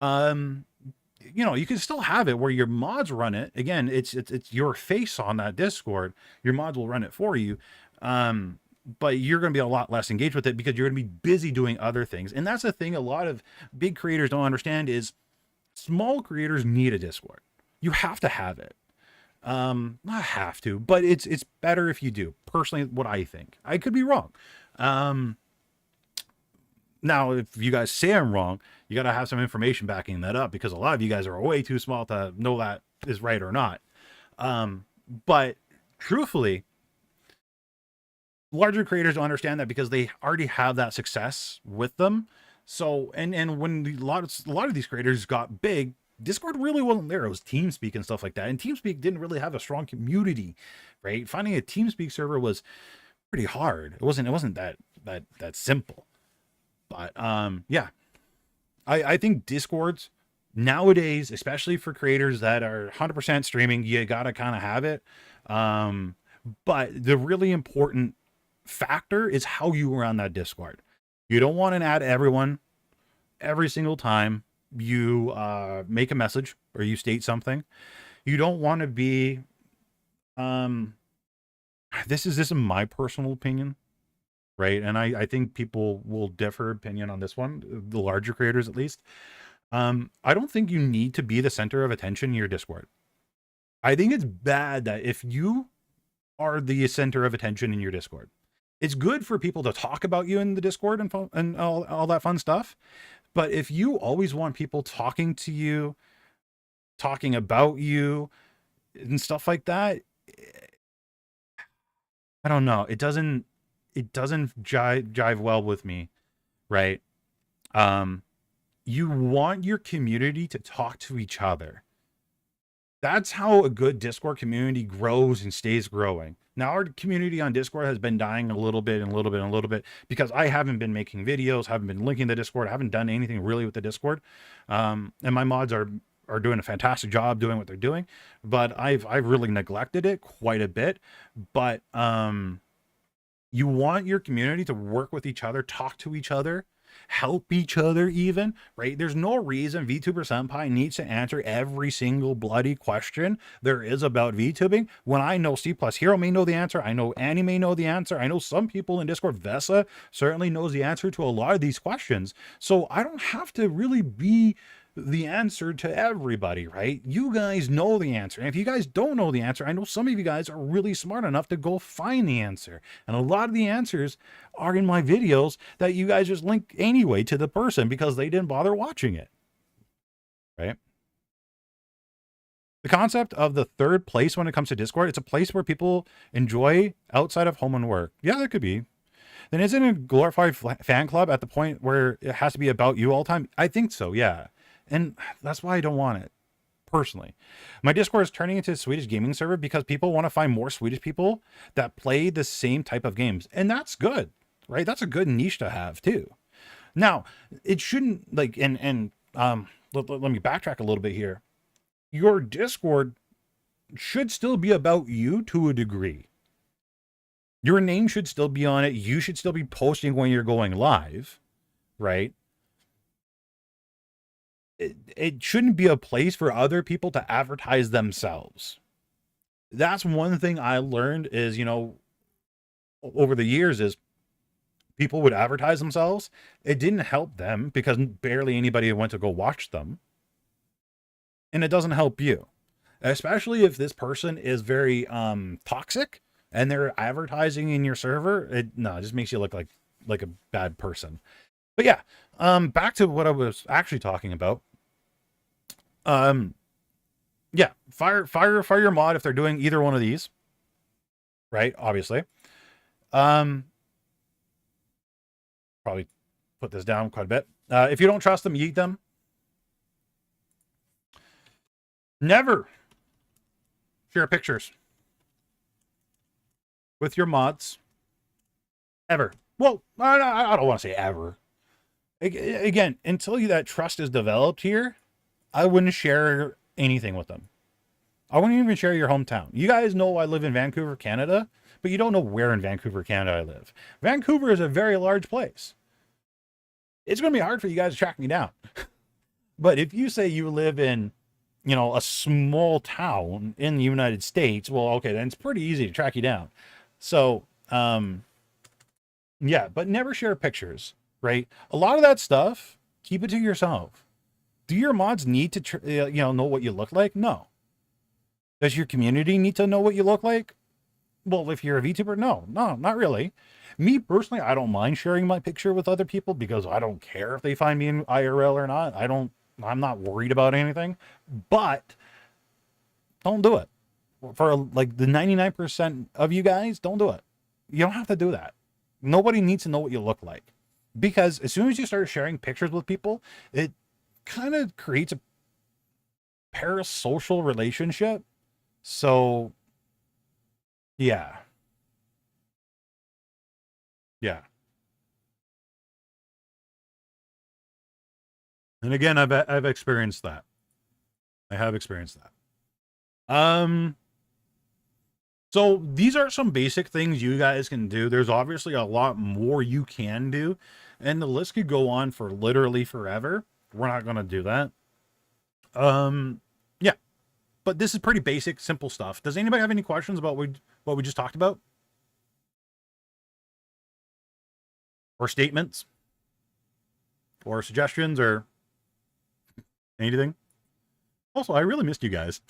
You can still have it where your mods run it. Again, it's your face on that Discord. Your mods will run it for you. But you're going to be a lot less engaged with it because you're going to be busy doing other things. And that's the thing a lot of big creators don't understand is small creators need a Discord. You have to have it. Not have to, but it's better if you do. Personally, what I think. I could be wrong. Now, if you guys say I'm wrong, you got to have some information backing that up because a lot of you guys are way too small to know that is right or not. But truthfully, larger creators don't understand that because they already have that success with them. So, and when a lot of these creators got big, Discord really wasn't there. It was TeamSpeak and stuff like that. And TeamSpeak didn't really have a strong community, right? Finding a TeamSpeak server was pretty hard. It wasn't that simple. But yeah, I think Discords nowadays, especially for creators that are 100% streaming, you gotta kind of have it. But the really important factor is how you run that Discord. You don't want to add everyone every single time you make a message or you state something. You don't want to be this is my personal opinion, right? And I think people will differ opinion on this one, the larger creators at least. I don't think you need to be the center of attention in your Discord. I think it's bad that if you are the center of attention in your Discord, it's good for people to talk about you in the Discord and all that fun stuff. But if you always want people talking to you, talking about you and stuff like that, I don't know. It doesn't jive well with me, right? You want your community to talk to each other. That's how a good Discord community grows and stays growing. Now, our community on Discord has been dying a little bit because I haven't been making videos, haven't been linking the Discord, I haven't done anything really with the Discord. And my mods are doing a fantastic job doing what they're doing, but I've really neglected it quite a bit. But you want your community to work with each other, talk to each other, help each other even, right? There's no reason VTuber Senpai needs to answer every single bloody question there is about VTubing when I know C+ Hero may know the answer, I know Annie may know the answer, I know some people in Discord, Vesa certainly knows the answer to a lot of these questions. So I don't have to really be the answer to everybody, right? You guys know the answer. And if you guys don't know the answer, I know some of you guys are really smart enough to go find the answer. And a lot of the answers are in my videos that you guys just link anyway to the person because they didn't bother watching it, right? The concept of the third place when it comes to Discord, it's a place where people enjoy outside of home and work. Yeah, that could be. Then isn't it a glorified fan club at the point where it has to be about you all the time? I think so, yeah. And that's why I don't want it, personally. My Discord is turning into a Swedish gaming server because people want to find more Swedish people that play the same type of games. And that's good, right? That's a good niche to have, too. Now, it shouldn't, like, let me backtrack a little bit here. Your Discord should still be about you to a degree. Your name should still be on it. You should still be posting when you're going live, right? It shouldn't be a place for other people to advertise themselves. That's one thing I learned is, you know, over the years is people would advertise themselves. It didn't help them because barely anybody went to go watch them. And it doesn't help you, especially if this person is very toxic and they're advertising in your server. It just makes you look like a bad person. But yeah, back to what I was actually talking about. Yeah, fire your mod if they're doing either one of these, right? Obviously. Probably put this down quite a bit. If you don't trust them, yeet them. Never share pictures with your mods. Ever. Well, I don't want to say ever. Again, until that trust is developed here, I wouldn't share anything with them. I wouldn't even share your hometown. You guys know I live in Vancouver, Canada, but you don't know where in Vancouver, Canada I live. Vancouver is a very large place. It's going to be hard for you guys to track me down. But if you say you live in, you know, a small town in the United States, well, okay, then it's pretty easy to track you down. So, yeah, but never share pictures, right? A lot of that stuff, keep it to yourself. Do your mods need to, know what you look like? No. Does your community need to know what you look like? Well, if you're a VTuber, no, not really. Me personally, I don't mind sharing my picture with other people because I don't care if they find me in IRL or not. I'm not worried about anything, but don't do it. For like the 99% of you guys, don't do it. You don't have to do that. Nobody needs to know what you look like, because as soon as you start sharing pictures with people, it kind of creates a parasocial relationship. So yeah. And again, I've experienced that. I have experienced that. So these are some basic things you guys can do. There's obviously a lot more you can do, and the list could go on for literally forever. We're not going to do that. Yeah, but this is pretty basic, simple stuff. Does anybody have any questions about what we just talked about? Or statements? Or suggestions or anything? Also, I really missed you guys.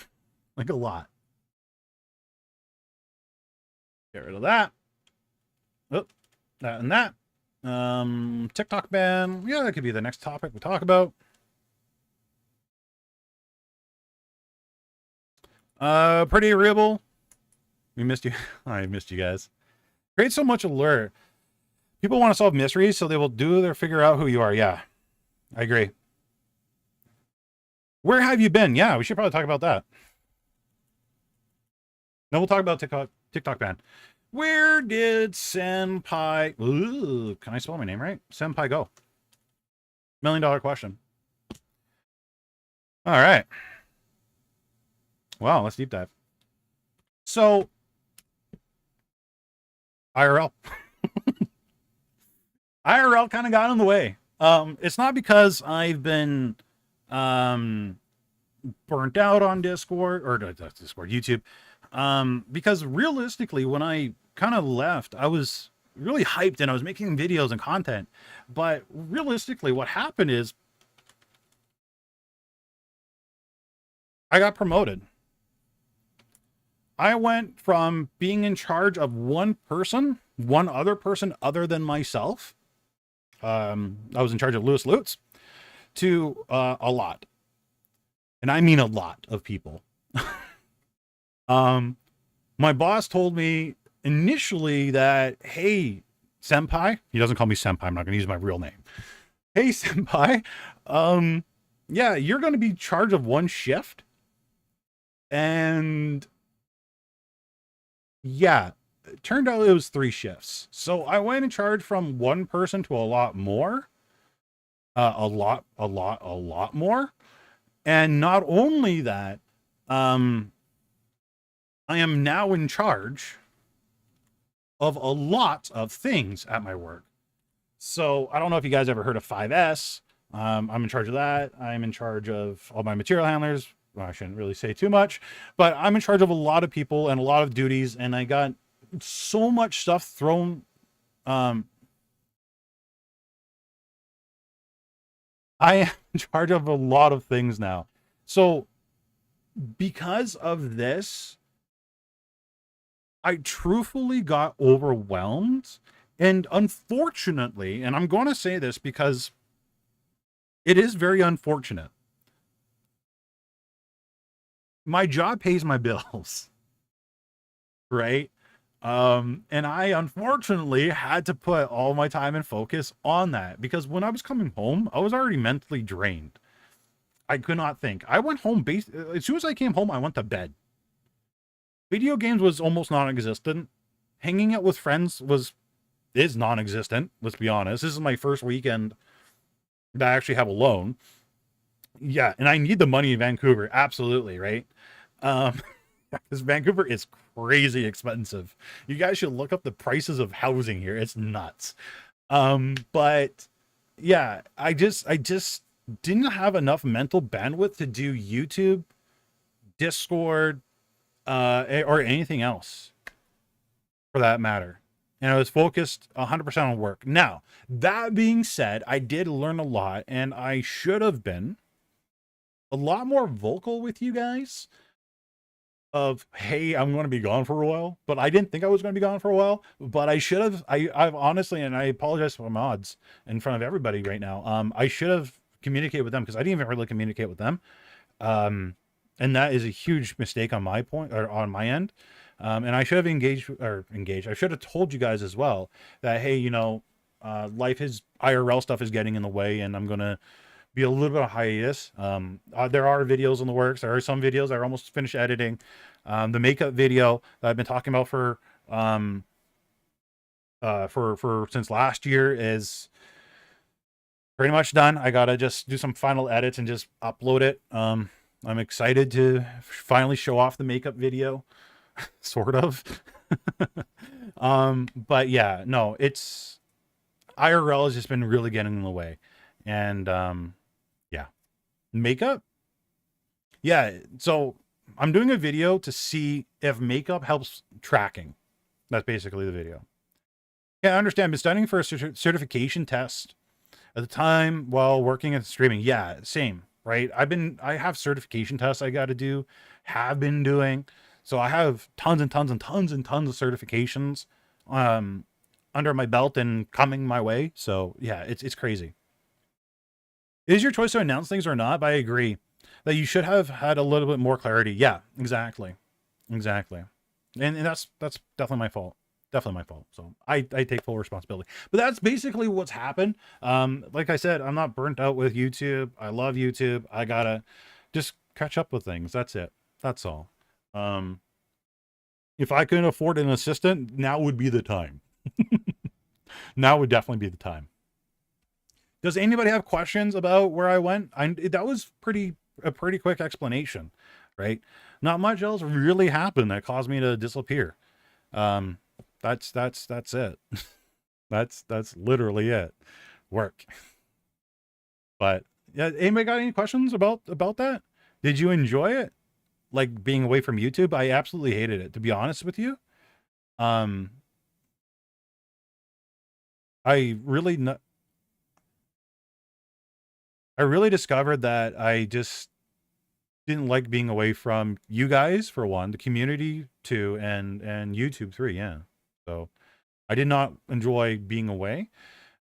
Like a lot. Get rid of that. Oh, that and that. TikTok ban. Yeah, that could be the next topic we talk about. Pretty agreeable. We missed you. I missed you guys. Create so much allure. People want to solve mysteries, so they will figure out who you are. Yeah, I agree. Where have you been? Yeah, we should probably talk about that. No, we'll talk about TikTok ban. Where did Senpai... Ooh, can I spell my name right? Senpai go? $1 million question. All right. Wow, let's deep dive. So, IRL. IRL kind of got in the way. It's not because I've been burnt out on Discord or YouTube. Because realistically, when I kind of left, I was really hyped and I was making videos and content. But realistically, what happened is I got promoted. I went from being in charge of one other person other than myself. I was in charge of Lewis Lutz, to a lot. And I mean a lot of people. My boss told me initially that, hey, Senpai, he doesn't call me Senpai, I'm not going to use my real name. Hey, Senpai, yeah, you're going to be in charge of one shift. And yeah, it turned out it was 3 shifts. So I went in charge from one person to a lot more. A lot more. And not only that, I am now in charge of a lot of things at my work. So I don't know if you guys ever heard of 5S. I'm in charge of that. I'm in charge of all my material handlers. Well, I shouldn't really say too much, but I'm in charge of a lot of people and a lot of duties, and I got so much stuff thrown. I am in charge of a lot of things now. So because of this, I truthfully got overwhelmed. And unfortunately, and I'm going to say this because it is very unfortunate, my job pays my bills, right? And I unfortunately had to put all my time and focus on that because when I was coming home, I was already mentally drained. I could not think. I went home as soon as I came home, I went to bed. Video games was almost non-existent. Hanging out with friends is non-existent. Let's be honest. This is my first weekend that I actually have alone. Yeah, and I need the money in Vancouver, absolutely, right? Because Vancouver is crazy expensive. You guys should look up the prices of housing here. It's nuts. But yeah, I just didn't have enough mental bandwidth to do YouTube, Discord, or anything else for that matter. And I was focused 100% on work. Now, that being said, I did learn a lot, and I should have been a lot more vocal with you guys of, hey, I'm going to be gone for a while, but I didn't think I was going to be gone for a while, but I should have. I've honestly, and I apologize for my odds in front of everybody right now. I should have communicated with them because I didn't even really communicate with them. And that is a huge mistake on my point or on my end. And I should have engaged. I should have told you guys as well that, hey, life is IRL stuff is getting in the way, and I'm going to be a little bit of hiatus. There are videos in the works. There are some videos I almost finished editing. The makeup video that I've been talking about for since last year is pretty much done. I gotta just do some final edits and just upload it. I'm excited to finally show off the makeup video, sort of. But yeah, no, it's IRL has just been really getting in the way, and yeah, makeup. Yeah, so I'm doing a video to see if makeup helps tracking. That's basically the video. Yeah, I understand. I've been studying for a certification test at the time while working at streaming. Yeah, same, right? I have certification tests I got to do, have been doing. So I have tons and tons and tons and tons of certifications under my belt and coming my way. So yeah, it's crazy. It is your choice to announce things or not, but I agree that you should have had a little bit more clarity. Yeah, exactly. Exactly. And that's definitely my fault. Definitely my fault. So I take full responsibility. But that's basically what's happened. Like I said, I'm not burnt out with YouTube. I love YouTube. I gotta just catch up with things. That's it. That's all. If I could afford an assistant, now would be the time. Now would definitely be the time. Does anybody have questions about where I went? That was a pretty quick explanation, right? Not much else really happened that caused me to disappear. That's it. that's literally it. Work. But yeah, anybody got any questions about that? Did you enjoy it? Like being away from YouTube? I absolutely hated it, to be honest with you. I really discovered that I just didn't like being away from you guys, for one, the community, two, and YouTube, three. Yeah. So I did not enjoy being away.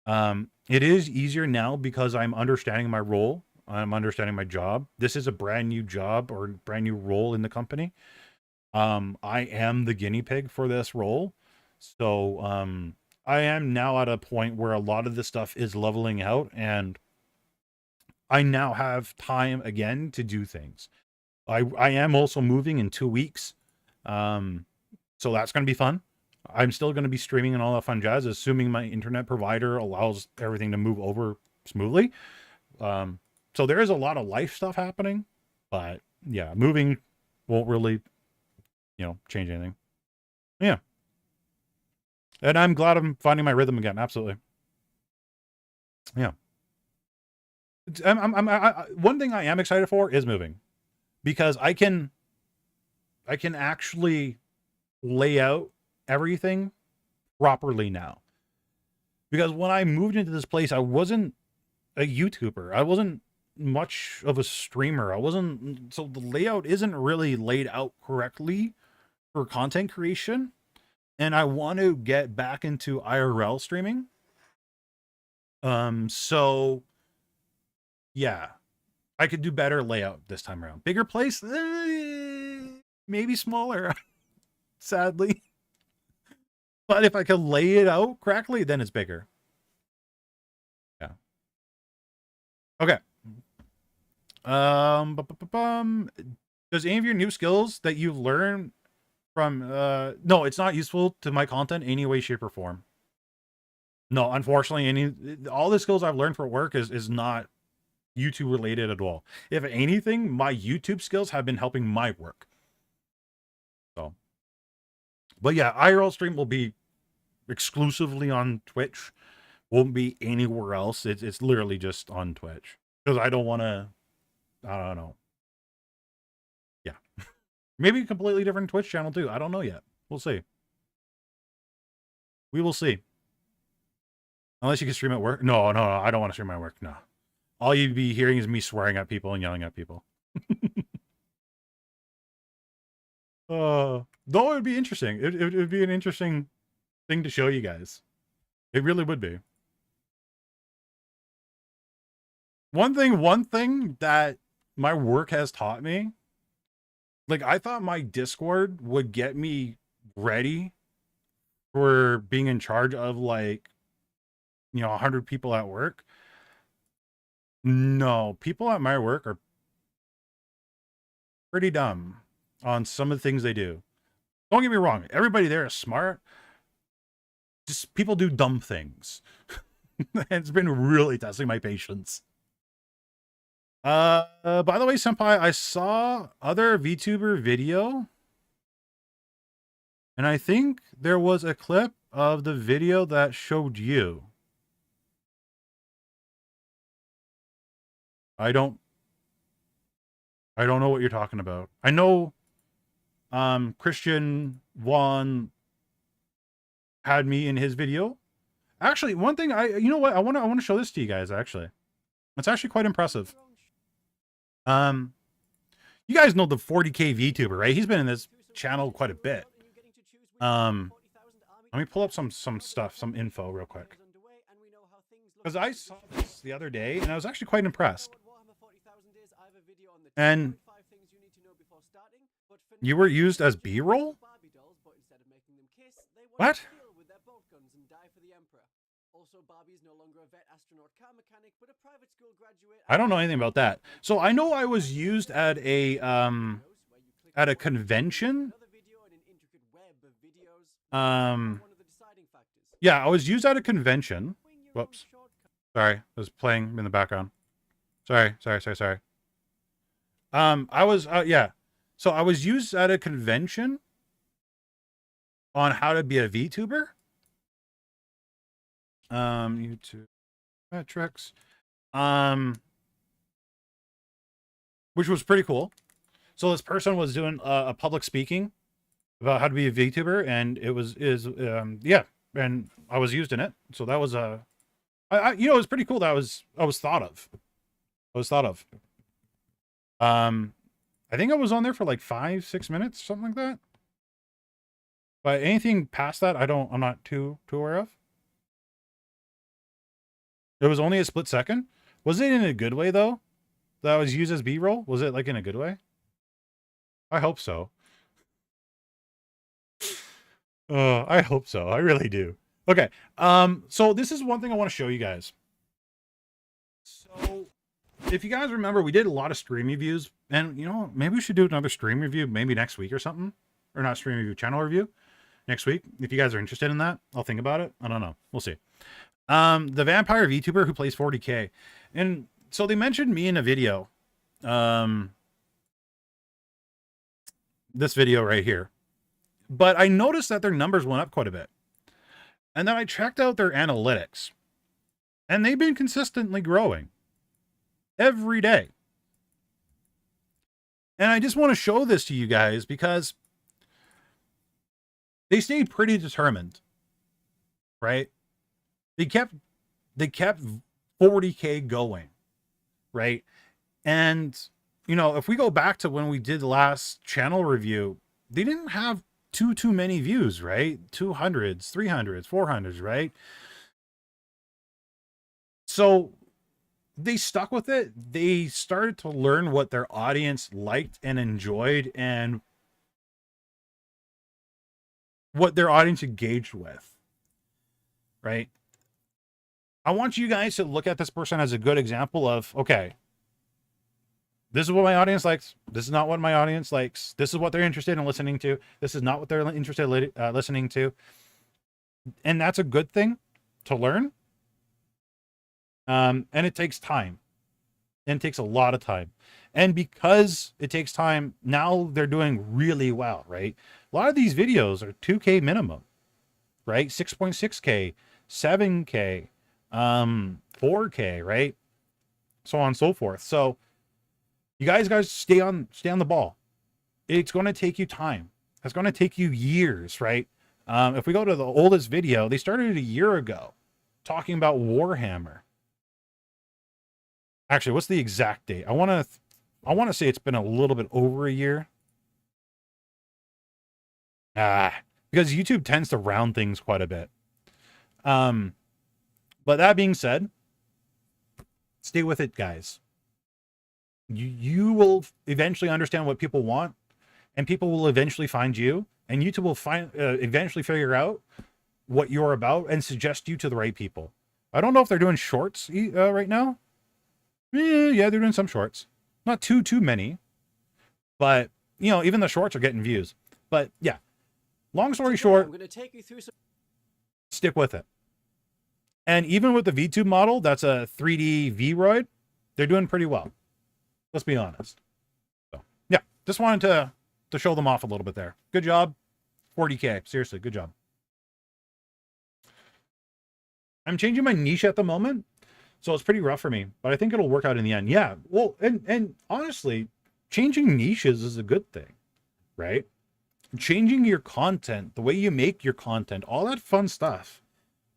It is easier now because I'm understanding my role. I'm understanding my job. This is a brand new job or brand new role in the company. I am the guinea pig for this role. So, I am now at a point where a lot of this stuff is leveling out, and I now have time again to do things. I am also moving in 2 weeks. So that's going to be fun. I'm still going to be streaming and all that fun jazz, assuming my internet provider allows everything to move over smoothly. So there is a lot of life stuff happening, but yeah, moving won't really, change anything. Yeah. And I'm glad I'm finding my rhythm again. Absolutely. Yeah. One thing I am excited for is moving, because I can actually lay out everything properly now. Because when I moved into this place, I wasn't a YouTuber. I wasn't much of a streamer. I wasn't, so the layout isn't really laid out correctly for content creation. And I want to get back into IRL streaming. So yeah, I could do better layout this time around. Bigger place, maybe smaller, sadly. But if I could lay it out correctly, then it's bigger. Yeah. Okay. Does any of your new skills that you've learned from no, it's not useful to my content in any way, shape, or form. No, unfortunately, all the skills I've learned for work is not YouTube related at all. If anything, my YouTube skills have been helping my work. So, but yeah, IRL stream will be exclusively on Twitch. Won't be anywhere else. It's literally just on Twitch, because I don't want to. I don't know. Yeah, maybe a completely different Twitch channel too. I don't know yet. We'll see. We will see. Unless you can stream at work. No, I don't want to stream at work. No. All you'd be hearing is me swearing at people and yelling at people. Though it would be interesting. It would be an interesting thing to show you guys. It really would be. One thing that my work has taught me, like, I thought my Discord would get me ready for being in charge of, like, 100 people at work. No, people at my work are pretty dumb on some of the things they do. Don't get me wrong. Everybody there is smart. Just people do dumb things. It's been really testing my patience. By the way, Senpai, I saw other VTuber video. And I think there was a clip of the video that showed you. I don't know what you're talking about. I know Christian Juan had me in his video. Actually, one thing you know what? I want to show this to you guys, actually. It's actually quite impressive. You guys know the 40K VTuber, right? He's been in this channel quite a bit. Let me pull up some stuff, some info real quick. Because I saw this the other day and I was actually quite impressed. And you were used as B-roll? What? I don't know anything about that. So I know I was used at a convention. Yeah, I was used at a convention. Whoops. Sorry, I was playing in the background. Sorry. I was yeah. So I was used at a convention on how to be a VTuber. YouTube metrics. Which was pretty cool. So this person was doing a public speaking about how to be a VTuber, and it was yeah, and I was used in it. So that was it was pretty cool that I was thought of. I think I was on there for like 5-6 minutes, something like that. But anything past that, I'm not too aware of. It was only a split second. Was it in a good way though? That I was used as B-roll? Was it like in a good way? I hope so. I hope so. I really do. Okay. So this is one thing I want to show you guys. So if you guys remember, we did a lot of stream reviews, and maybe we should do another stream review maybe next week or something. Or not stream review, channel review next week. If you guys are interested in that, I'll think about it. I don't know. We'll see. The vampire VTuber who plays 40K. And so they mentioned me in a video. This video right here. But I noticed that their numbers went up quite a bit. And then I checked out their analytics. And they've been consistently growing every day. And I just want to show this to you guys because they stayed pretty determined, right? They kept 40K going, right? And, you know, if we go back to when we did the last channel review, they didn't have too many views, right? 200s, 300s, 400s, right? So they stuck with it. They started to learn what their audience liked and enjoyed and what their audience engaged with, right? I want you guys to look at this person as a good example of, okay, this is what my audience likes. This is not what my audience likes. This is what they're interested in listening to. This is not what they're interested in listening to. And that's a good thing to learn. And it takes time. And it takes a lot of time. And because it takes time, now they're doing really well, right? A lot of these videos are 2K minimum, right? 6.6K, 7K, 4K, right? So on and so forth. So you guys stay on the ball. It's going to take you time. It's going to take you years, right? If we go to the oldest video, they started a year ago talking about Warhammer. Actually, what's the exact date? I want to say it's been a little bit over a year. Because YouTube tends to round things quite a bit. But that being said, stay with it, guys. You will eventually understand what people want, and people will eventually find you, and YouTube will eventually figure out what you're about and suggest you to the right people. I don't know if they're doing shorts right now. Yeah, they're doing some shorts. Not too many, but you know, even the shorts are getting views. But yeah, long story short, I'm going to take you through some. stick with it. And even with the VTube model, that's a 3D V-Roid, they're doing pretty well. Let's be honest. So yeah, just wanted to show them off a little bit there. Good job. 40K. Seriously, good job. I'm changing my niche at the moment, so it's pretty rough for me, but I think it'll work out in the end. Yeah. Well, and honestly, changing niches is a good thing, right? Changing your content, the way you make your content, all that fun stuff.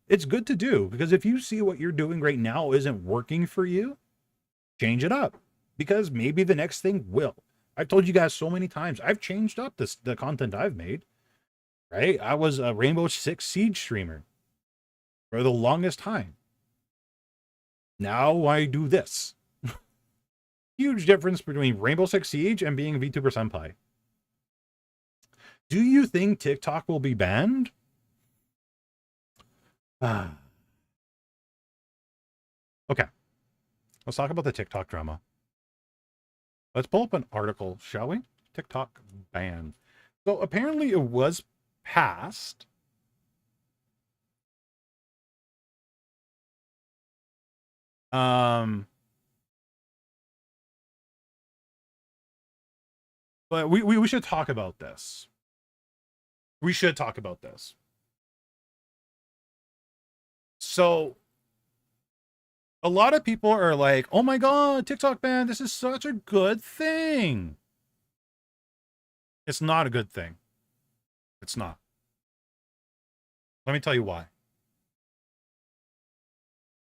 It's good to do, because if you see what you're doing right now isn't working for you, change it up, because maybe the next thing will. I've told you guys so many times, I've changed up the content I've made, right? I was a Rainbow Six Siege streamer for the longest time. Now I do this. Huge difference between Rainbow Six Siege and being a VTuber Senpai. Do you think TikTok will be banned? Okay. Let's talk about the TikTok drama. Let's pull up an article, shall we? TikTok ban. So apparently it was passed. But we should talk about this. We should talk about this. So a lot of people are like, oh my God, TikTok ban, this is such a good thing. It's not a good thing. It's not. Let me tell you why.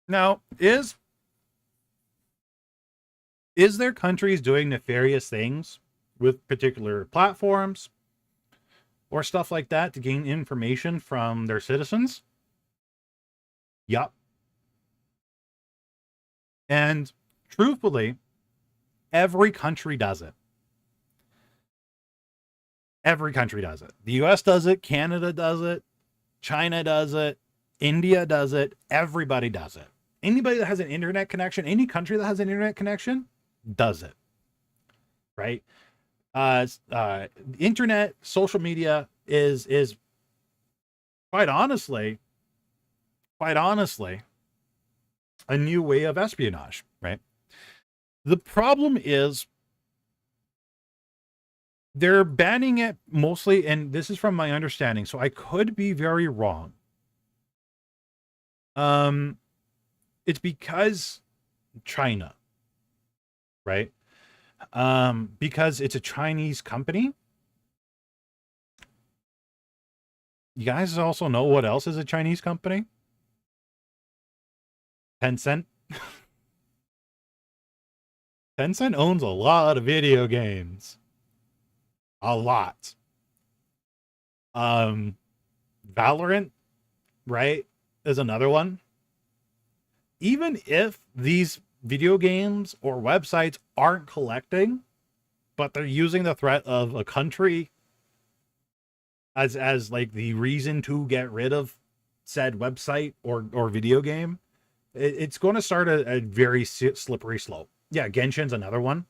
Now, is there countries doing nefarious things with particular platforms or stuff like that to gain information from their citizens? Yup. And truthfully, every country does it. Every country does it. The US does it, Canada does it, China does it, India does it, everybody does it. Anybody that has an internet connection, any country that has an internet connection, does it. Right? Internet, social media is quite honestly, a new way of espionage, right? The problem is they're banning it mostly, and this is from my understanding, so I could be very wrong. It's because China, right? Because it's a Chinese company. You guys also know what else is a Chinese company? Tencent. Tencent owns a lot of video games. A lot. Valorant, right, is another one. Even if these video games or websites aren't collecting, but they're using the threat of a country as like the reason to get rid of said website or video game, it's going to start a very slippery slope. Yeah, Genshin's another one,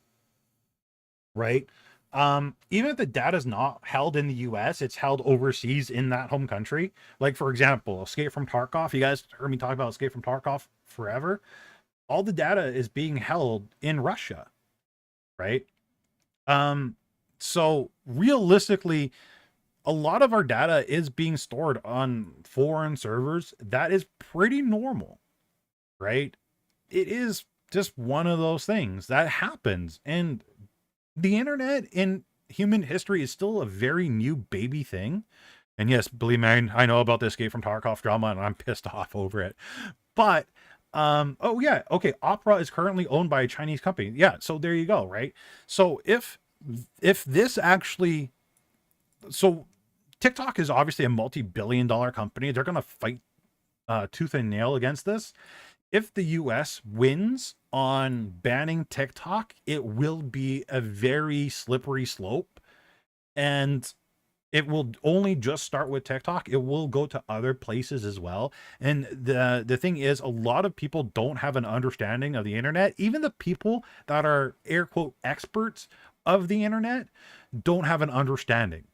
right? Even if the data is not held in the US, it's held overseas in that home country. Like, for example, Escape from Tarkov. You guys heard me talk about Escape from Tarkov forever. All the data is being held in Russia, right? So realistically, a lot of our data is being stored on foreign servers. That is pretty normal, right? It is just one of those things that happens. And the internet in human history is still a very new baby thing. And yes, believe me, I know about the Escape from Tarkov drama and I'm pissed off over it. But, oh yeah, okay, Opera is currently owned by a Chinese company. Yeah, so there you go, right? So if this actually... So TikTok is obviously a multi-billion-dollar company. They're going to fight tooth and nail against this. If the US wins on banning TikTok, it will be a very slippery slope. And it will only just start with TikTok. It will go to other places as well. And the thing is, a lot of people don't have an understanding of the internet. Even the people that are air quote experts of the internet don't have an understanding.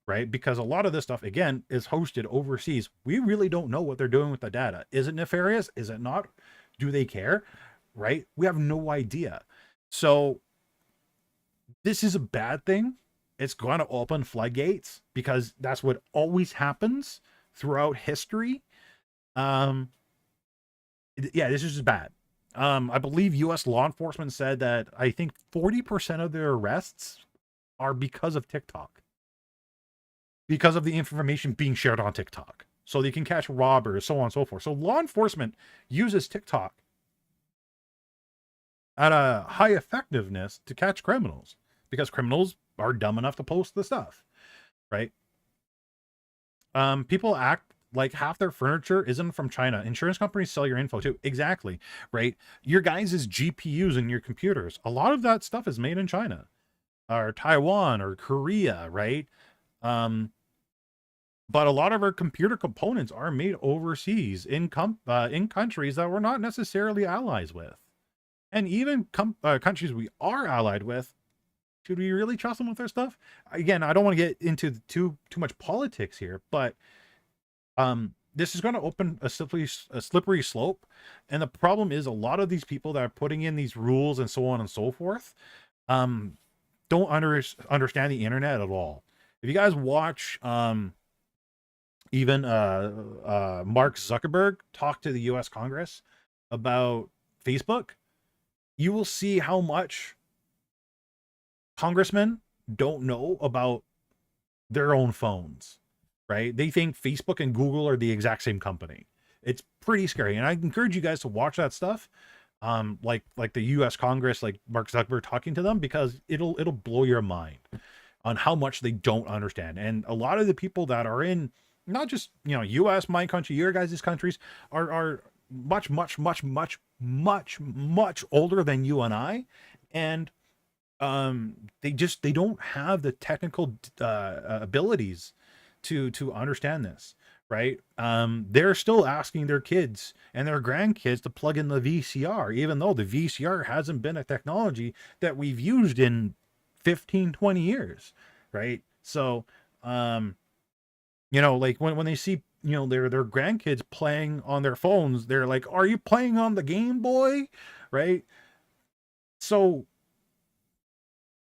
Right? Because a lot of this stuff, again, is hosted overseas. We really don't know what they're doing with the data. Is it nefarious? Is it not? Do they care? Right? We have no idea. So this is a bad thing. It's going to open floodgates because that's what always happens throughout history. Yeah, this is just bad. I believe US law enforcement said that I think 40% of their arrests are because of TikTok. Because of the information being shared on TikTok. So they can catch robbers, so on and so forth. So law enforcement uses TikTok at a high effectiveness to catch criminals. Because criminals are dumb enough to post the stuff. Right? People act like half their furniture isn't from China. Insurance companies sell your info too. Exactly. Right? Your guys' GPUs and your computers. A lot of that stuff is made in China. Or Taiwan or Korea, right? But a lot of our computer components are made overseas in countries that we're not necessarily allies with. And even countries we are allied with, should we really trust them with their stuff? Again, I don't want to get into too much politics here, but this is going to open a slippery slope. And the problem is a lot of these people that are putting in these rules and so on and so forth don't understand the internet at all. If you guys watch... even Mark Zuckerberg talk to the US Congress about Facebook, you will see how much congressmen don't know about their own phones, right? They think Facebook and Google are the exact same company. It's pretty scary. And I encourage you guys to watch that stuff. Like the US Congress, like Mark Zuckerberg talking to them, because it'll blow your mind on how much they don't understand. And a lot of the people that are in, not just, US, my country, your guys' countries, are much older than you and I. And they don't have the technical abilities to understand this, right? They're still asking their kids and their grandkids to plug in the VCR, even though the VCR hasn't been a technology that we've used in 15, 20 years, right? So, like when they see, their grandkids playing on their phones, they're like, are you playing on the Game Boy? Right? So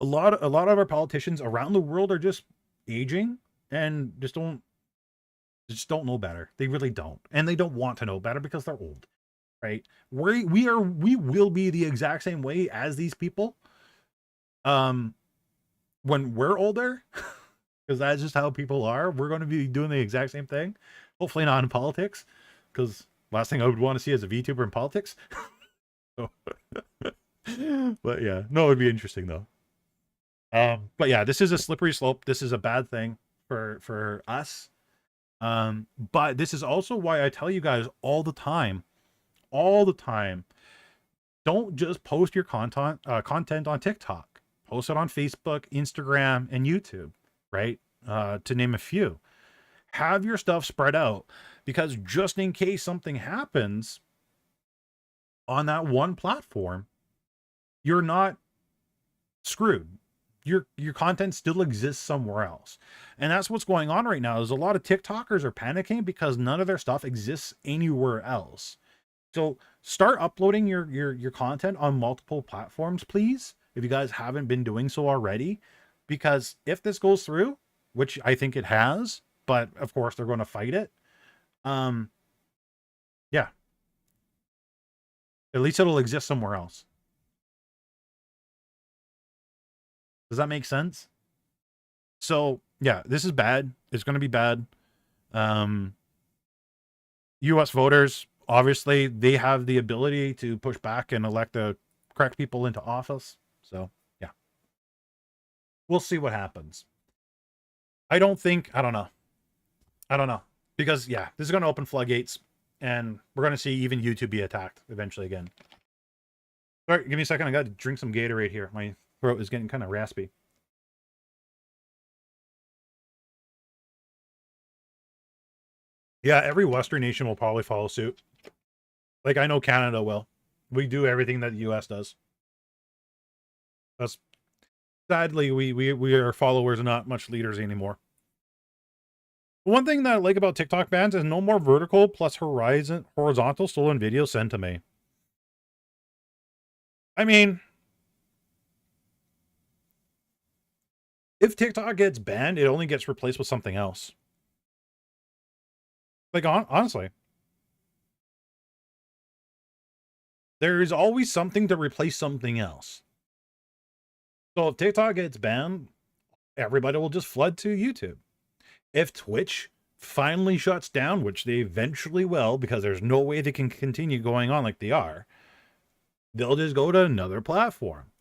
a lot of our politicians around the world are just aging and just don't know better. They really don't. And they don't want to know better because they're old. right? We will be the exact same way as these people when we're older, because that's just how people are. We're going to be doing the exact same thing. Hopefully not in politics, because last thing I would want to see is a VTuber in politics. So, but yeah, no, it would be interesting though. But yeah, this is a slippery slope. This is a bad thing for us. But this is also why I tell you guys all the time, don't just post your content on TikTok. Post it on Facebook, Instagram, and YouTube, right? To name a few. Have your stuff spread out, because just in case something happens on that one platform, you're not screwed. Your content still exists somewhere else. And that's what's going on right now. Is a lot of TikTokers are panicking because none of their stuff exists anywhere else. So start uploading your content on multiple platforms, please, if you guys haven't been doing so already. Because if this goes through, which I think it has, but of course they're going to fight it. Yeah. At least it'll exist somewhere else. Does that make sense? So yeah, this is bad. It's going to be bad. US voters, obviously, they have the ability to push back and elect the correct people into office. So yeah, we'll see what happens. I don't know. Because yeah, this is going to open floodgates, and we're going to see even YouTube be attacked eventually again. All right, give me a second. I got to drink some Gatorade here. My throat is getting kind of raspy. Yeah, every Western nation will probably follow suit. Like, I know Canada will. We do everything that the US does. That's sadly, we are followers and not much leaders anymore. One thing that I like about TikTok bans is no more vertical plus horizontal stolen videos sent to me. I mean, if TikTok gets banned, it only gets replaced with something else. Like, honestly. There is always something to replace something else. So if TikTok gets banned, everybody will just flood to YouTube. If Twitch finally shuts down, which they eventually will, because there's no way they can continue going on like they are, they'll just go to another platform.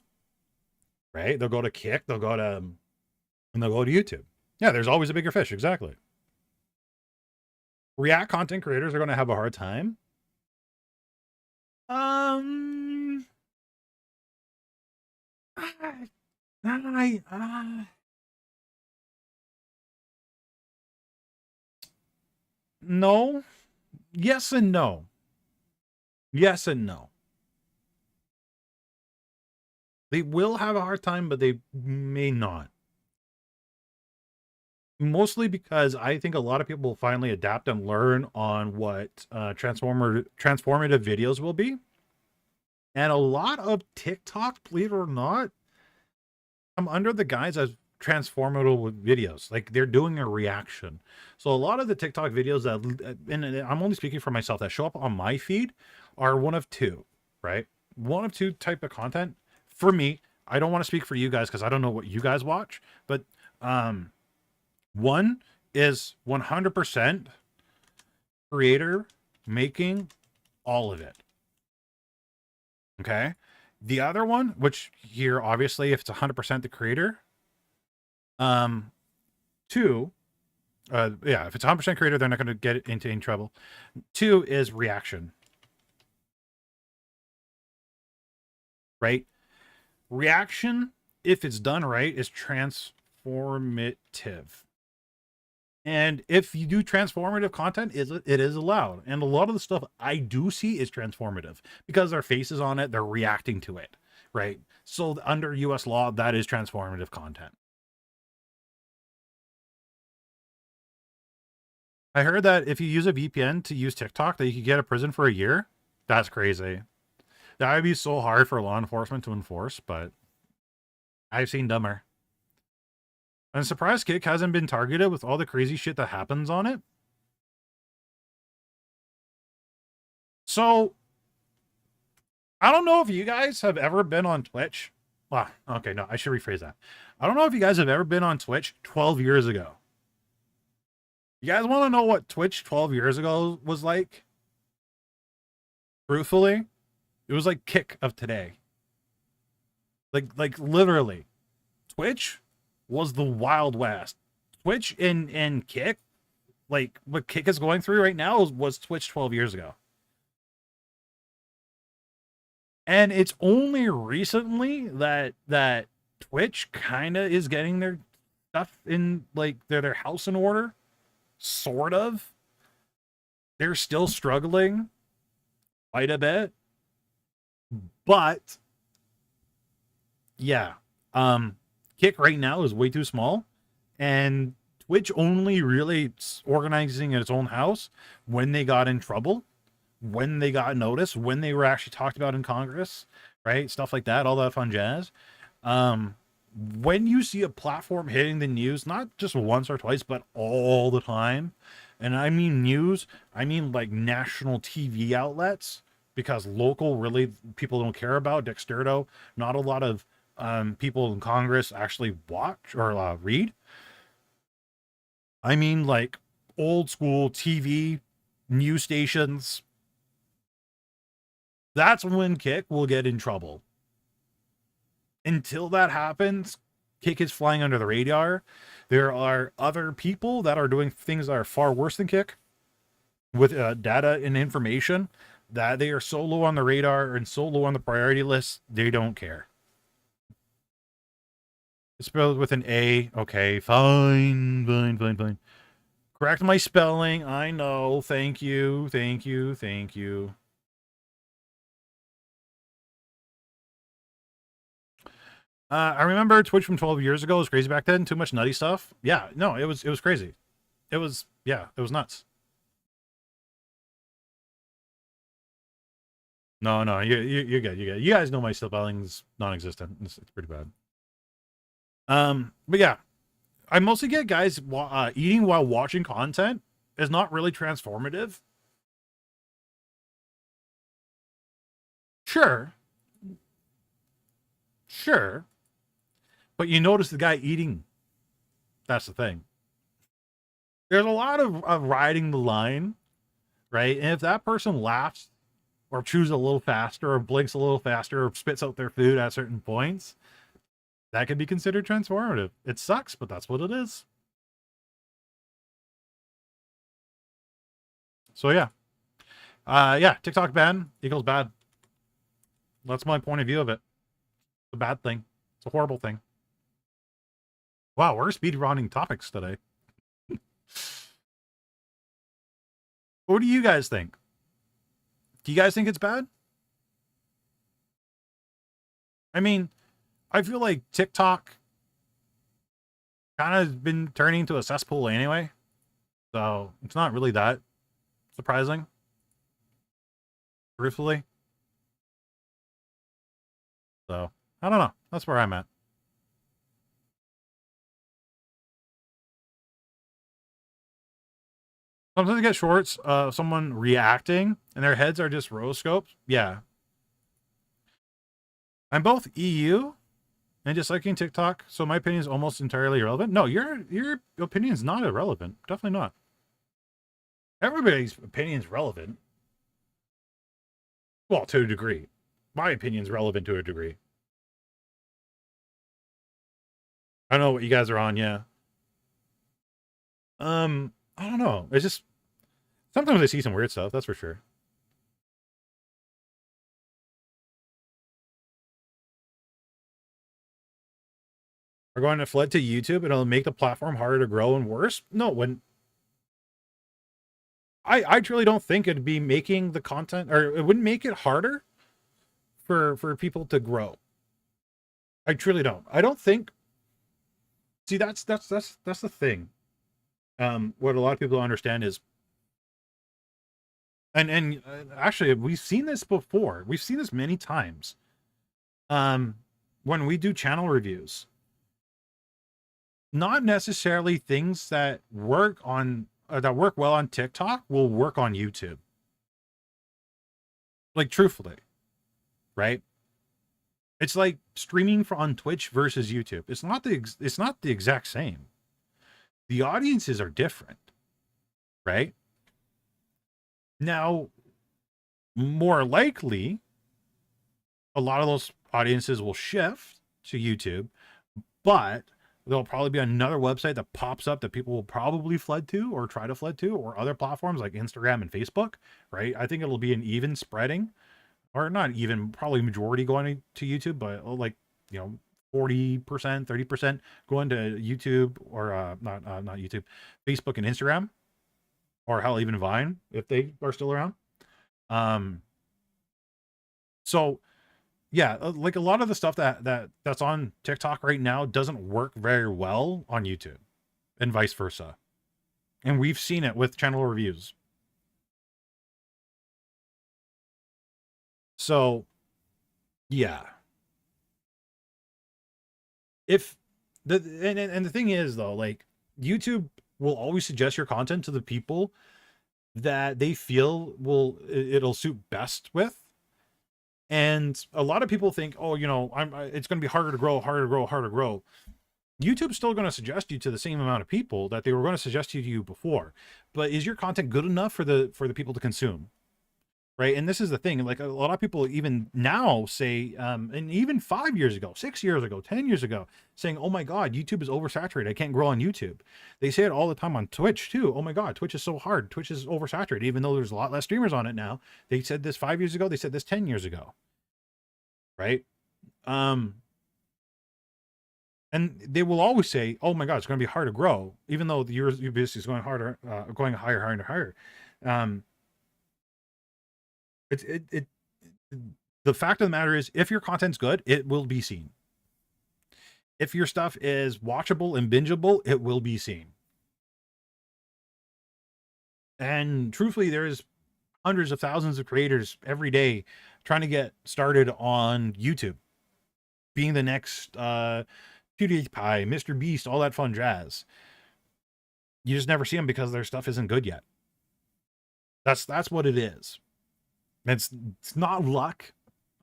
Right? They'll go to Kick, and they'll go to YouTube. Yeah, there's always a bigger fish, exactly. React content creators are going to have a hard time. No. Yes and no. Yes and no. They will have a hard time, but they may not. Mostly because I think a lot of people will finally adapt and learn on what transformative videos will be. And a lot of TikTok, believe it or not, come under the guise of transformative videos. Like, they're doing a reaction. So a lot of the TikTok videos that, and I'm only speaking for myself, that show up on my feed are one of two, right? One of two type of content. For me, I don't want to speak for you guys because I don't know what you guys watch, but one is 100% creator making all of it. Okay. The other one, which here, obviously, if it's 100% the creator, two, yeah, if it's 100% creator, they're not going to get into any trouble. Two is reaction. Right? Reaction, if it's done right, is transformative. And if you do transformative content, it is allowed. And a lot of the stuff I do see is transformative because their face is on it, they're reacting to it, right? So under US law, that is transformative content. I heard that if you use a VPN to use TikTok, that you could get a prison for a year. That's crazy. That would be so hard for law enforcement to enforce, but I've seen dumber. And surprise Kick hasn't been targeted with all the crazy shit that happens on it. So I don't know if you guys have ever been on Twitch. Well, okay, no, I should rephrase that. I don't know if you guys have ever been on Twitch 12 years ago. You guys want to know what Twitch 12 years ago was like? Truthfully, it was like Kick of today. Like literally, Twitch was the Wild West. Twitch and Kick, like what Kick is going through right now, was Twitch 12 years ago. And it's only recently that Twitch kind of is getting their stuff in, like their house in order, sort of. They're still struggling quite a bit, but yeah, Kick right now is way too small, and Twitch only really organizing in its own house when they got in trouble, when they got noticed, when they were actually talked about in Congress, right? Stuff like that, all that fun jazz. When you see a platform hitting the news, not just once or twice, but all the time, and I mean news, I mean like national TV outlets, because local really people don't care about. Dexterdo, not a lot of people in Congress actually watch or read. I mean like old school TV news stations. That's when Kick will get in trouble. Until that happens, Kick is flying under the radar. There are other people that are doing things that are far worse than Kick with data and information that they are so low on the radar and so low on the priority list, they don't care. It's spelled with an A. Okay, fine. Correct my spelling. I know. Thank you. I remember Twitch from 12 years ago was crazy back then. Too much nutty stuff. Yeah, no, it was crazy. It was nuts. No, you're good. You guys know my spelling's non-existent. It's pretty bad. But yeah, I mostly get guys eating while watching content is not really transformative. Sure, but you notice the guy eating. That's the thing. There's a lot of riding the line, right? And if that person laughs or chews a little faster or blinks a little faster or spits out their food at certain points, that could be considered transformative. It sucks, but that's what it is. So yeah. Yeah, TikTok ban equals bad. That's my point of view of it. It's a bad thing. It's a horrible thing. Wow, we're speedrunning topics today. What do you guys think? Do you guys think it's bad? I mean, I feel like TikTok kind of been turning into a cesspool anyway. So it's not really that surprising. Truthfully. So I don't know. That's where I'm at. Sometimes I get shorts of someone reacting and their heads are just rotoscoped. Yeah. I'm both EU and disliking TikTok, so my opinion is almost entirely irrelevant. No, your opinion is not irrelevant. Definitely not. Everybody's opinion is relevant. Well, to a degree. My opinion is relevant to a degree. I don't know what you guys are on, yeah. I don't know. It's just sometimes I see some weird stuff, that's for sure. We're going to flood to YouTube and it'll make the platform harder to grow and worse. No, when I truly don't think it'd be making the content, or it wouldn't make it harder for people to grow. I truly don't. I don't think. See, that's the thing. What a lot of people don't understand is, and actually we've seen this before. We've seen this many times. When we do channel reviews, not necessarily things that work well on TikTok will work on YouTube. Like truthfully, right? It's like streaming on Twitch versus YouTube. It's not the exact same. The audiences are different, right? Now, more likely, a lot of those audiences will shift to YouTube, but there'll probably be another website that pops up that people will probably flood to or try to flood to, or other platforms like Instagram and Facebook, right? I think it'll be an even spreading, or not even, probably majority going to YouTube, but like, 40%, 30% going to YouTube, or not YouTube, Facebook and Instagram, or hell, even Vine, if they are still around. So yeah, like a lot of the stuff that's on TikTok right now doesn't work very well on YouTube, and vice versa. And we've seen it with channel reviews. So yeah. If and the thing is though, like, YouTube will always suggest your content to the people that they feel it'll suit best with. And a lot of people think, oh, it's going to be harder to grow. YouTube's still going to suggest you to the same amount of people that they were going to suggest you to you before. But is your content good enough for the people to consume? Right? And this is the thing. Like, a lot of people even now say, and even 5 years ago, 6 years ago, 10 years ago, saying, oh my God, YouTube is oversaturated. I can't grow on YouTube. They say it all the time on Twitch too. Oh my God, Twitch is so hard. Twitch is oversaturated, even though there's a lot less streamers on it now. They said this 5 years ago. They said this 10 years ago. Right? And they will always say, oh my God, it's going to be hard to grow, even though your business is going harder, going higher and higher. The fact of the matter is, if your content's good, it will be seen. If your stuff is watchable and bingeable, it will be seen. And truthfully, there's hundreds of thousands of creators every day trying to get started on YouTube, being the next PewDiePie, Mr. Beast, all that fun jazz. You just never see them because their stuff isn't good yet. That's what it is. It's not luck.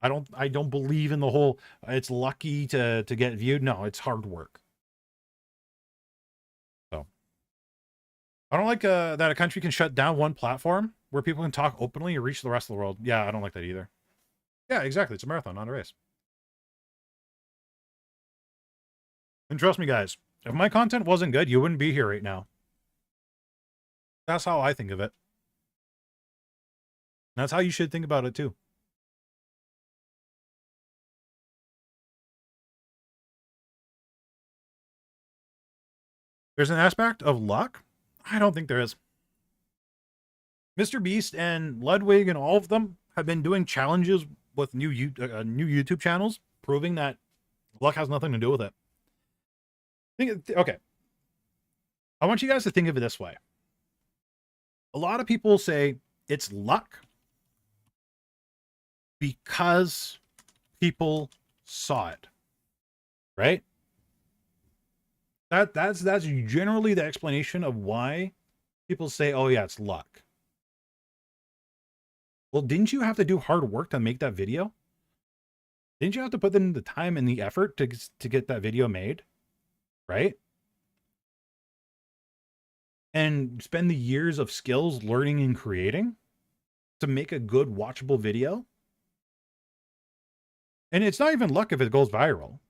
I don't believe in the whole it's lucky to get viewed. No, it's hard work. So I don't like that a country can shut down one platform where people can talk openly and reach the rest of the world. Yeah, I don't like that either. Yeah, exactly. It's a marathon, not a race. And trust me, guys, if my content wasn't good, you wouldn't be here right now. That's how I think of it. That's how you should think about it too. There's an aspect of luck? I don't think there is. Mr. Beast and Ludwig and all of them have been doing challenges with new YouTube channels, proving that luck has nothing to do with it. Okay. I want you guys to think of it this way. A lot of people say it's luck because people saw it, right? That's generally the explanation of why people say, oh yeah, it's luck. Well, didn't you have to do hard work to make that video? Didn't you have to put in the time and the effort to get that video made? Right? And spend the years of skills learning and creating to make a good watchable video? And it's not even luck if it goes viral,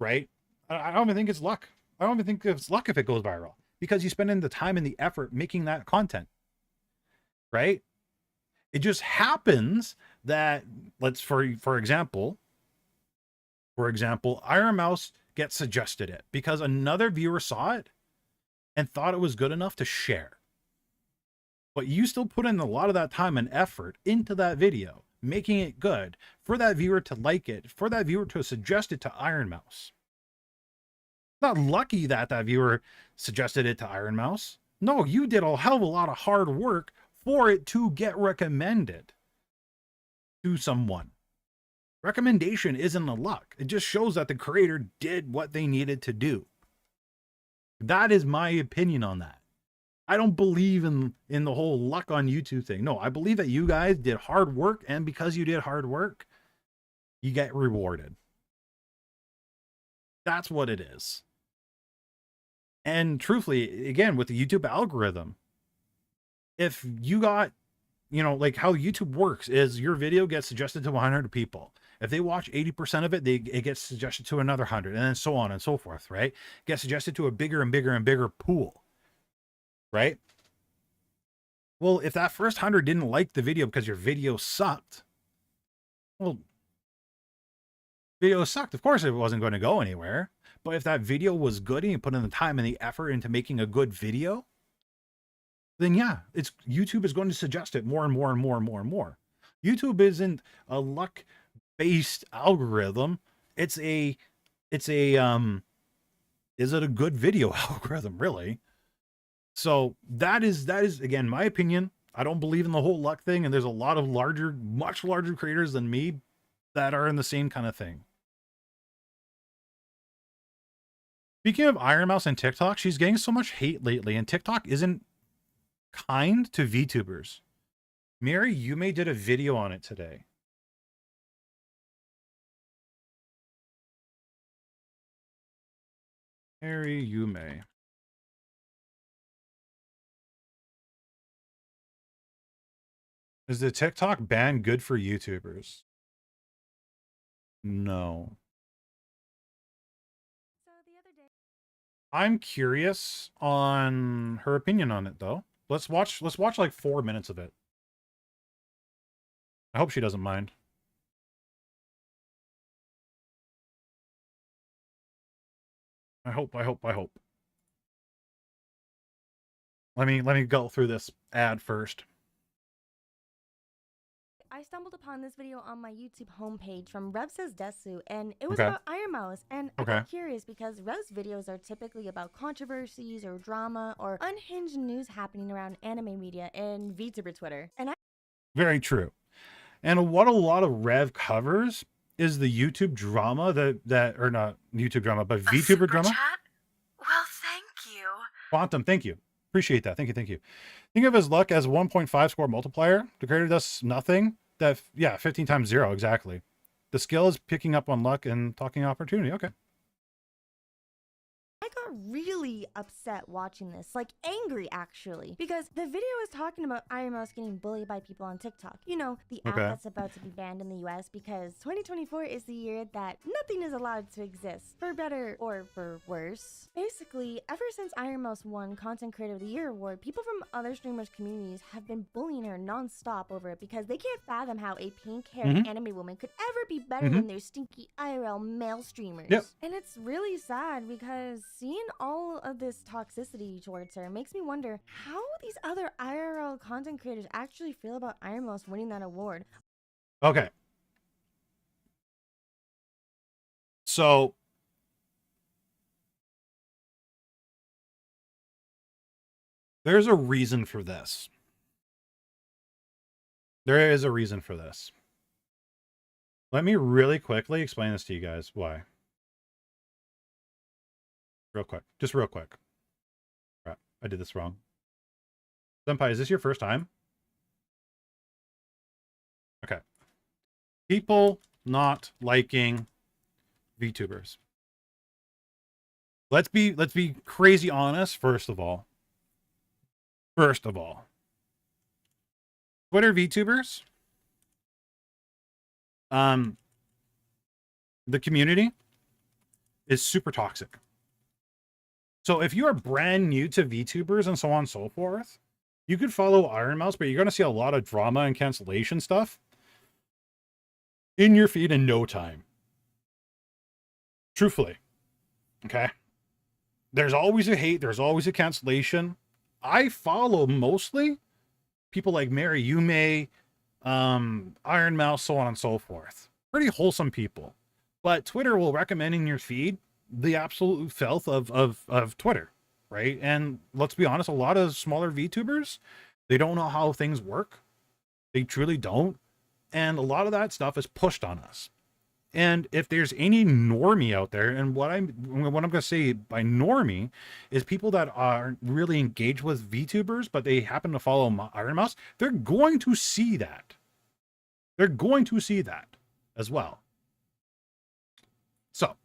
right? I don't even think it's luck. I don't even think it's luck if it goes viral, because you spend in the time and the effort making that content, right? It just happens that, for example, Iron Mouse gets suggested it because another viewer saw it and thought it was good enough to share. But you still put in a lot of that time and effort into that video, making it good, for that viewer to like it, for that viewer to suggest it to Iron Mouse. Not lucky that viewer suggested it to Iron Mouse. No, you did a hell of a lot of hard work for it to get recommended to someone. Recommendation isn't a luck. It just shows that the creator did what they needed to do. That is my opinion on that. I don't believe in the whole luck on YouTube thing. No, I believe that you guys did hard work, and because you did hard work, you get rewarded. That's what it is. And truthfully, again, with the YouTube algorithm, if you got, like how YouTube works is your video gets suggested to 100 people. If they watch 80% of it, it gets suggested to another 100, and then so on and so forth, right? It gets suggested to a bigger and bigger and bigger pool, right? Well, if that first 100 didn't like the video because your video sucked, well, video sucked. Of course, it wasn't going to go anywhere. But if that video was good and you put in the time and the effort into making a good video, then yeah, YouTube is going to suggest it more and more and more and more and more. YouTube isn't a luck-based algorithm. Is it a good video algorithm, really? So that is again my opinion. I don't believe in the whole luck thing, and there's a lot of much larger creators than me that are in the same kind of thing. Speaking of Iron Mouse and TikTok, she's getting so much hate lately, and TikTok isn't kind to VTubers. Mary Yume did a video on it today. Mary Yume. Is the TikTok ban good for YouTubers? No. I'm curious on her opinion on it, though. Let's watch like 4 minutes of it. I hope she doesn't mind. I hope. Let me go through this ad first. I stumbled upon this video on my YouTube homepage from Rev Says Desu, and it was Okay. about Iron Mouse. And I got curious because Rev's videos are typically about controversies or drama or unhinged news happening around anime media and VTuber Twitter. And Very true. And what a lot of Rev covers is the YouTube drama or not YouTube drama, but VTuber drama. Chat? Well, thank you. Quantum, thank you. Appreciate that. Thank you. Think of his luck as 1.5 score multiplier. The creator does nothing. 15 times 0, exactly. The skill is picking up on luck and talking opportunity. Okay. I got really upset watching this, like angry actually, because the video is talking about Iron Mouse getting bullied by people on TikTok. You know, the app that's about to be banned in the US because 2024 is the year that nothing is allowed to exist, for better or for worse. Basically, ever since Iron Mouse won Content Creator of the Year award, people from other streamers' communities have been bullying her non-stop over it because they can't fathom how a pink-haired anime woman could ever be better than their stinky IRL male streamers. Yep. And it's really sad because seeing all of this toxicity towards her makes me wonder how these other IRL content creators actually feel about Iron Mouse winning that award. Okay. So there's a reason for this. There is a reason for this. Let me really quickly explain this to you guys. Why? Real quick. Just real quick. Crap, I did this wrong. Senpai, is this your first time? Okay. People not liking VTubers. Let's be crazy honest, first of all. Twitter VTubers. The community is super toxic. So if you are brand new to VTubers and so on and so forth, you could follow Iron Mouse, but you're going to see a lot of drama and cancellation stuff in your feed in no time. Truthfully. Okay? There's always a hate. There's always a cancellation. I follow mostly people like Mary Yume, Iron Mouse, so on and so forth. Pretty wholesome people. But Twitter will recommend in your feed the absolute filth of Twitter, right? And let's be honest, a lot of smaller VTubers, they don't know how things work. They truly don't. And a lot of that stuff is pushed on us. And if there's any normie out there, and what I'm going to say by normie is people that aren't really engaged with VTubers, but they happen to follow Iron Mouse, they're going to see that. They're going to see that as well. So,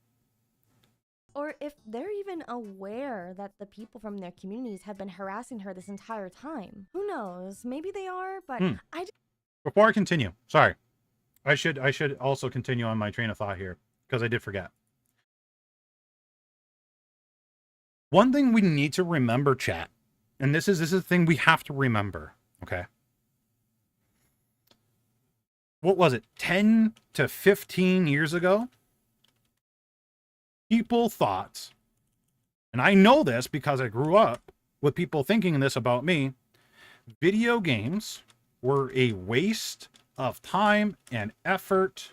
Or if they're even aware that the people from their communities have been harassing her this entire time. Who knows? Maybe they are, but before I continue, sorry, I should also continue on my train of thought here because I did forget. One thing we need to remember, chat, and this is a thing we have to remember, okay? What was it, 10 to 15 years ago? People thought, and I know this because I grew up with people thinking this about me, video games were a waste of time and effort.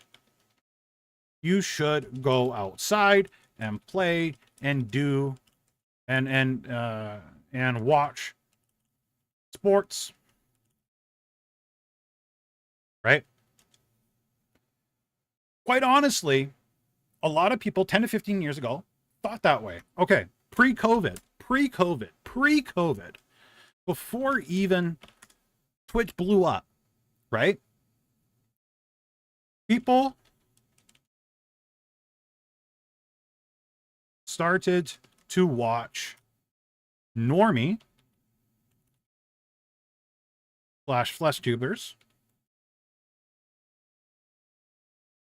You should go outside and play and do and watch sports, right? Quite honestly, a lot of people 10 to 15 years ago thought that way. Okay, pre-COVID, before even Twitch blew up, right? People started to watch normie / flesh tubers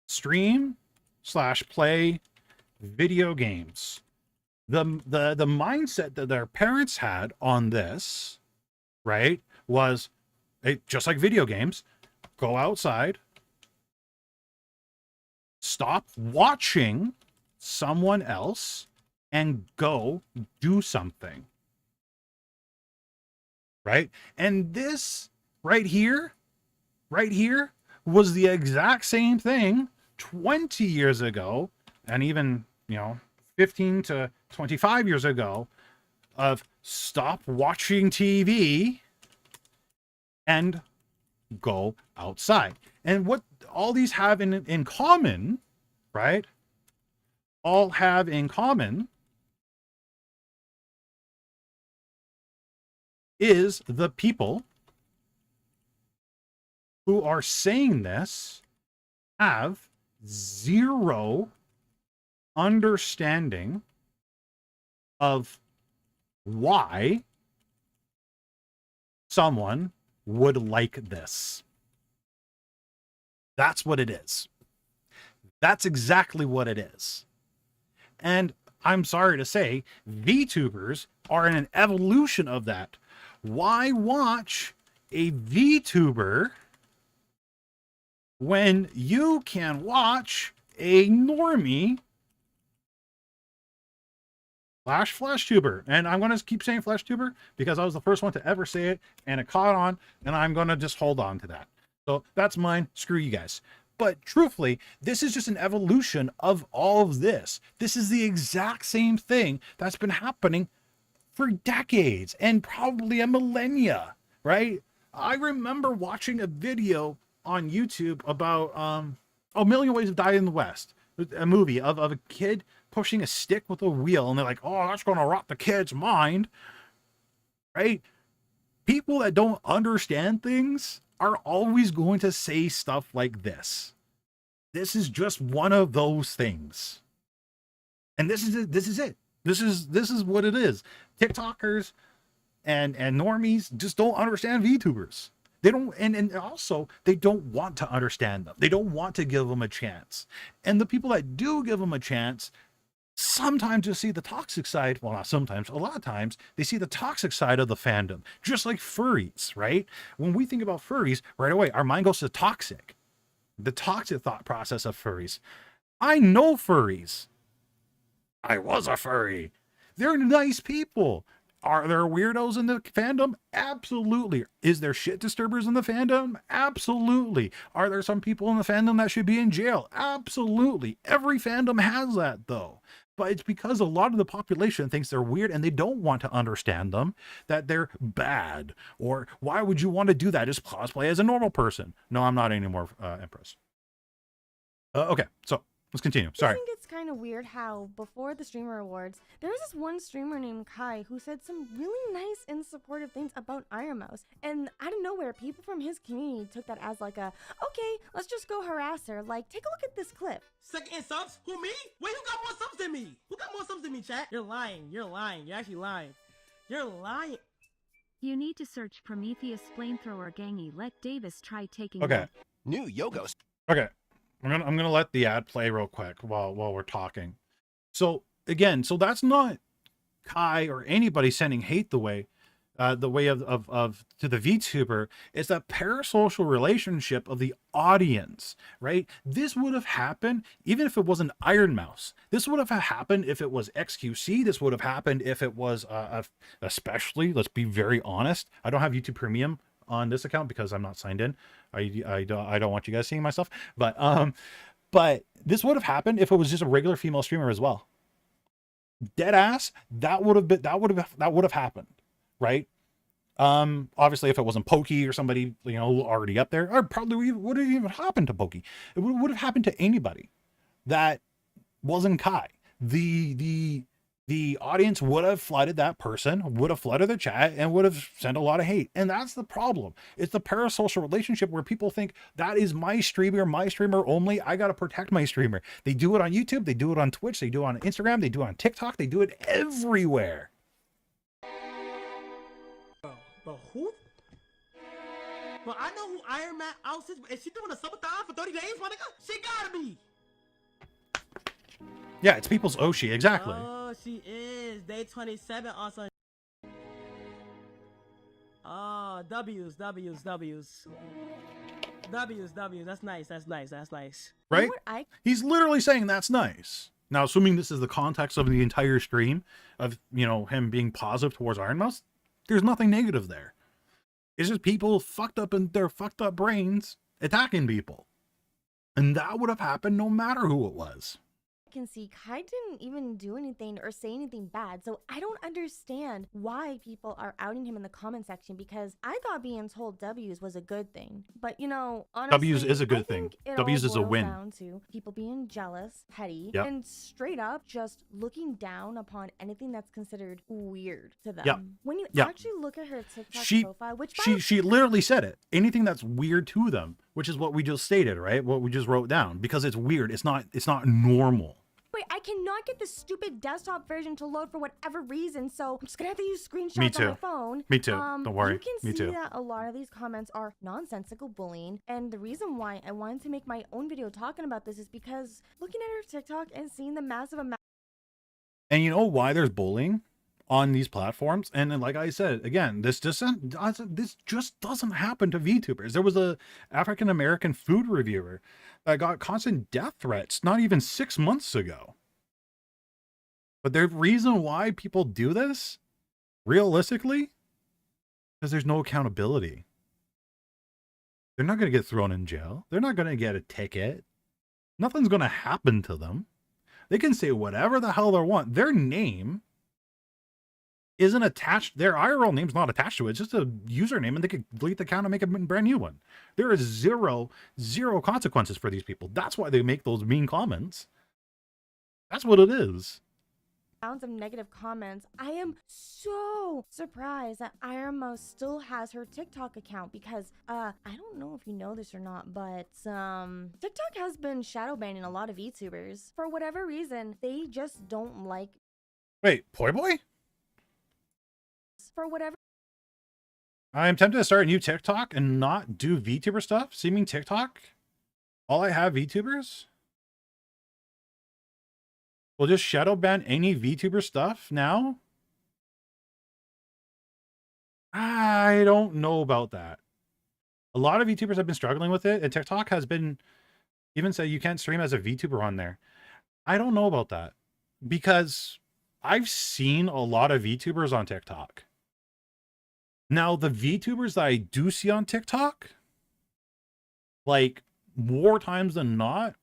stream / play video games. The mindset that their parents had on this, right, was just like video games, go outside, stop watching someone else, and go do something. Right? And this right here was the exact same thing 20 years ago, and even, 15 to 25 years ago, of stop watching TV and go outside. And what all these have in common, right? All have in common is the people who are saying this have zero understanding of why someone would like this. That's what it is. That's exactly what it is. And I'm sorry to say, VTubers are in an evolution of that. Why watch a VTuber when you can watch a normie / flesh tuber? And I'm going to keep saying flesh tuber because I was the first one to ever say it, and it caught on, and I'm going to just hold on to that. So that's mine. Screw you guys. But truthfully, this is just an evolution of all of this. This is the exact same thing that's been happening for decades and probably a millennia, right? I remember watching a video on YouTube about A Million Ways to Die in the West, a movie of a kid pushing a stick with a wheel, and they're like, oh, that's going to rot the kid's mind, right? People that don't understand things are always going to say stuff like this. This is just one of those things. And this is it. This is it. This is what it is. TikTokers and normies just don't understand VTubers. They don't, and also they don't want to understand them. They don't want to give them a chance. And the people that do give them a chance sometimes just see the toxic side. Well, not sometimes, a lot of times they see the toxic side of the fandom, just like furries, right? When we think about furries, right away, our mind goes to toxic, the toxic thought process of furries. I know furries. I was a furry. They're nice people. Are there weirdos in the fandom? Absolutely. Is there shit disturbers in the fandom? Absolutely. Are there some people in the fandom that should be in jail? Absolutely. Every fandom has that, though. But it's because a lot of the population thinks they're weird and they don't want to understand them, that they're bad. Or why would you want to do that? Just cosplay as a normal person. No, I'm not anymore, Empress. Okay, so Let's continue. I Sorry. think it's kind of weird how before the streamer awards, there was this one streamer named Kai who said some really nice and supportive things about Iron Mouse. And out of nowhere, people from his community took that as like a, okay, let's just go harass her. Like, take a look at this clip. Second in subs? Who, me? Wait, who got more subs than me? Who got more subs than me, chat? You're lying. You're lying. You're actually lying. You're lying. You need to search Prometheus Flamethrower Gangy. Let Davis try taking Okay. New Yogos. Okay. I'm gonna let the ad play real quick while we're talking. So again, so that's not Kai or anybody sending hate the way of to the VTuber. It's a parasocial relationship of the audience, right? This would have happened even if it wasn't Iron Mouse. This would have happened if it was XQC. This would have happened if it was especially, let's be very honest, I don't have YouTube Premium on this account because I'm not signed in. I don't want you guys seeing myself, but this would have happened if it was just a regular female streamer as well. Dead ass, that would have happened, right? Obviously if it wasn't Pokey or somebody, you know, already up there, or probably would have even happened to Pokey. It would have happened to anybody that wasn't Kai. The audience would have flooded that person, would have flooded their chat, and would have sent a lot of hate. And that's the problem. It's the parasocial relationship where people think that is my streamer only. I got to protect my streamer. They do it on YouTube. They do it on Twitch. They do it on Instagram. They do it on TikTok. They do it everywhere. But who? But I know who Iron Man House is. Is she doing a subathon for 30 days, my nigga? She gotta be. Yeah, it's people's Oshi, exactly. Oh, she is. Day 27 also. Oh, W's. That's nice. That's nice. Right? You know what He's literally saying that's nice. Now, assuming this is the context of the entire stream of, you know, him being positive towards Iron Mouse, there's nothing negative there. It's just people fucked up in their fucked up brains attacking people. And that would have happened no matter who it was. can see, Kai didn't even do anything or say anything bad. So I don't understand why people are outing him in the comment section, because I thought being told W's was a good thing. But you know, honestly, W's is a good thing. W's is a win. Down to people being jealous, petty, Yep. and straight up just looking down upon anything that's considered weird to them. Yep. When you Yep. actually look at her TikTok She- profile, which She literally said it. Anything that's weird to them, which is what we just stated, right? What we just wrote down, because it's weird. It's not normal. Wait, I cannot get the stupid desktop version to load for whatever reason, so I'm just gonna have to use screenshots Me on too. my phone. Me too. Don't worry. You can Me see too. that a lot of these comments are nonsensical bullying, and the reason why I wanted to make my own video talking about this is because looking at her TikTok and seeing the massive amount. And you know why there's bullying on these platforms? And then, like I said, again, this just doesn't happen to VTubers. There was a African American food reviewer that got constant death threats not even 6 months ago. But the reason why people do this, realistically, because there's no accountability. They're not going to get thrown in jail. They're not going to get a ticket. Nothing's going to happen to them. They can say whatever the hell they want. Their name isn't attached. Their IRL name's not attached to it. It's just a username, and they could delete the account and make a brand new one. There is zero consequences for these people. That's why they make those mean comments. That's what it is. Of negative comments, I am so surprised that Iron Mouse still has her TikTok account, because I don't know if you know this or not, but TikTok has been shadow banning a lot of VTubers for whatever reason. They just don't like. Wait, Poi Boy? For whatever. I'm tempted to start a new TikTok and not do VTuber stuff. Seeming TikTok, all I have VTubers. We'll just shadow ban any VTuber stuff now. I don't know about that. A lot of VTubers have been struggling with it, and TikTok has been even said you can't stream as a VTuber on there. I don't know about that, because I've seen a lot of VTubers on TikTok. Now, the VTubers that I do see on TikTok, like more times than not,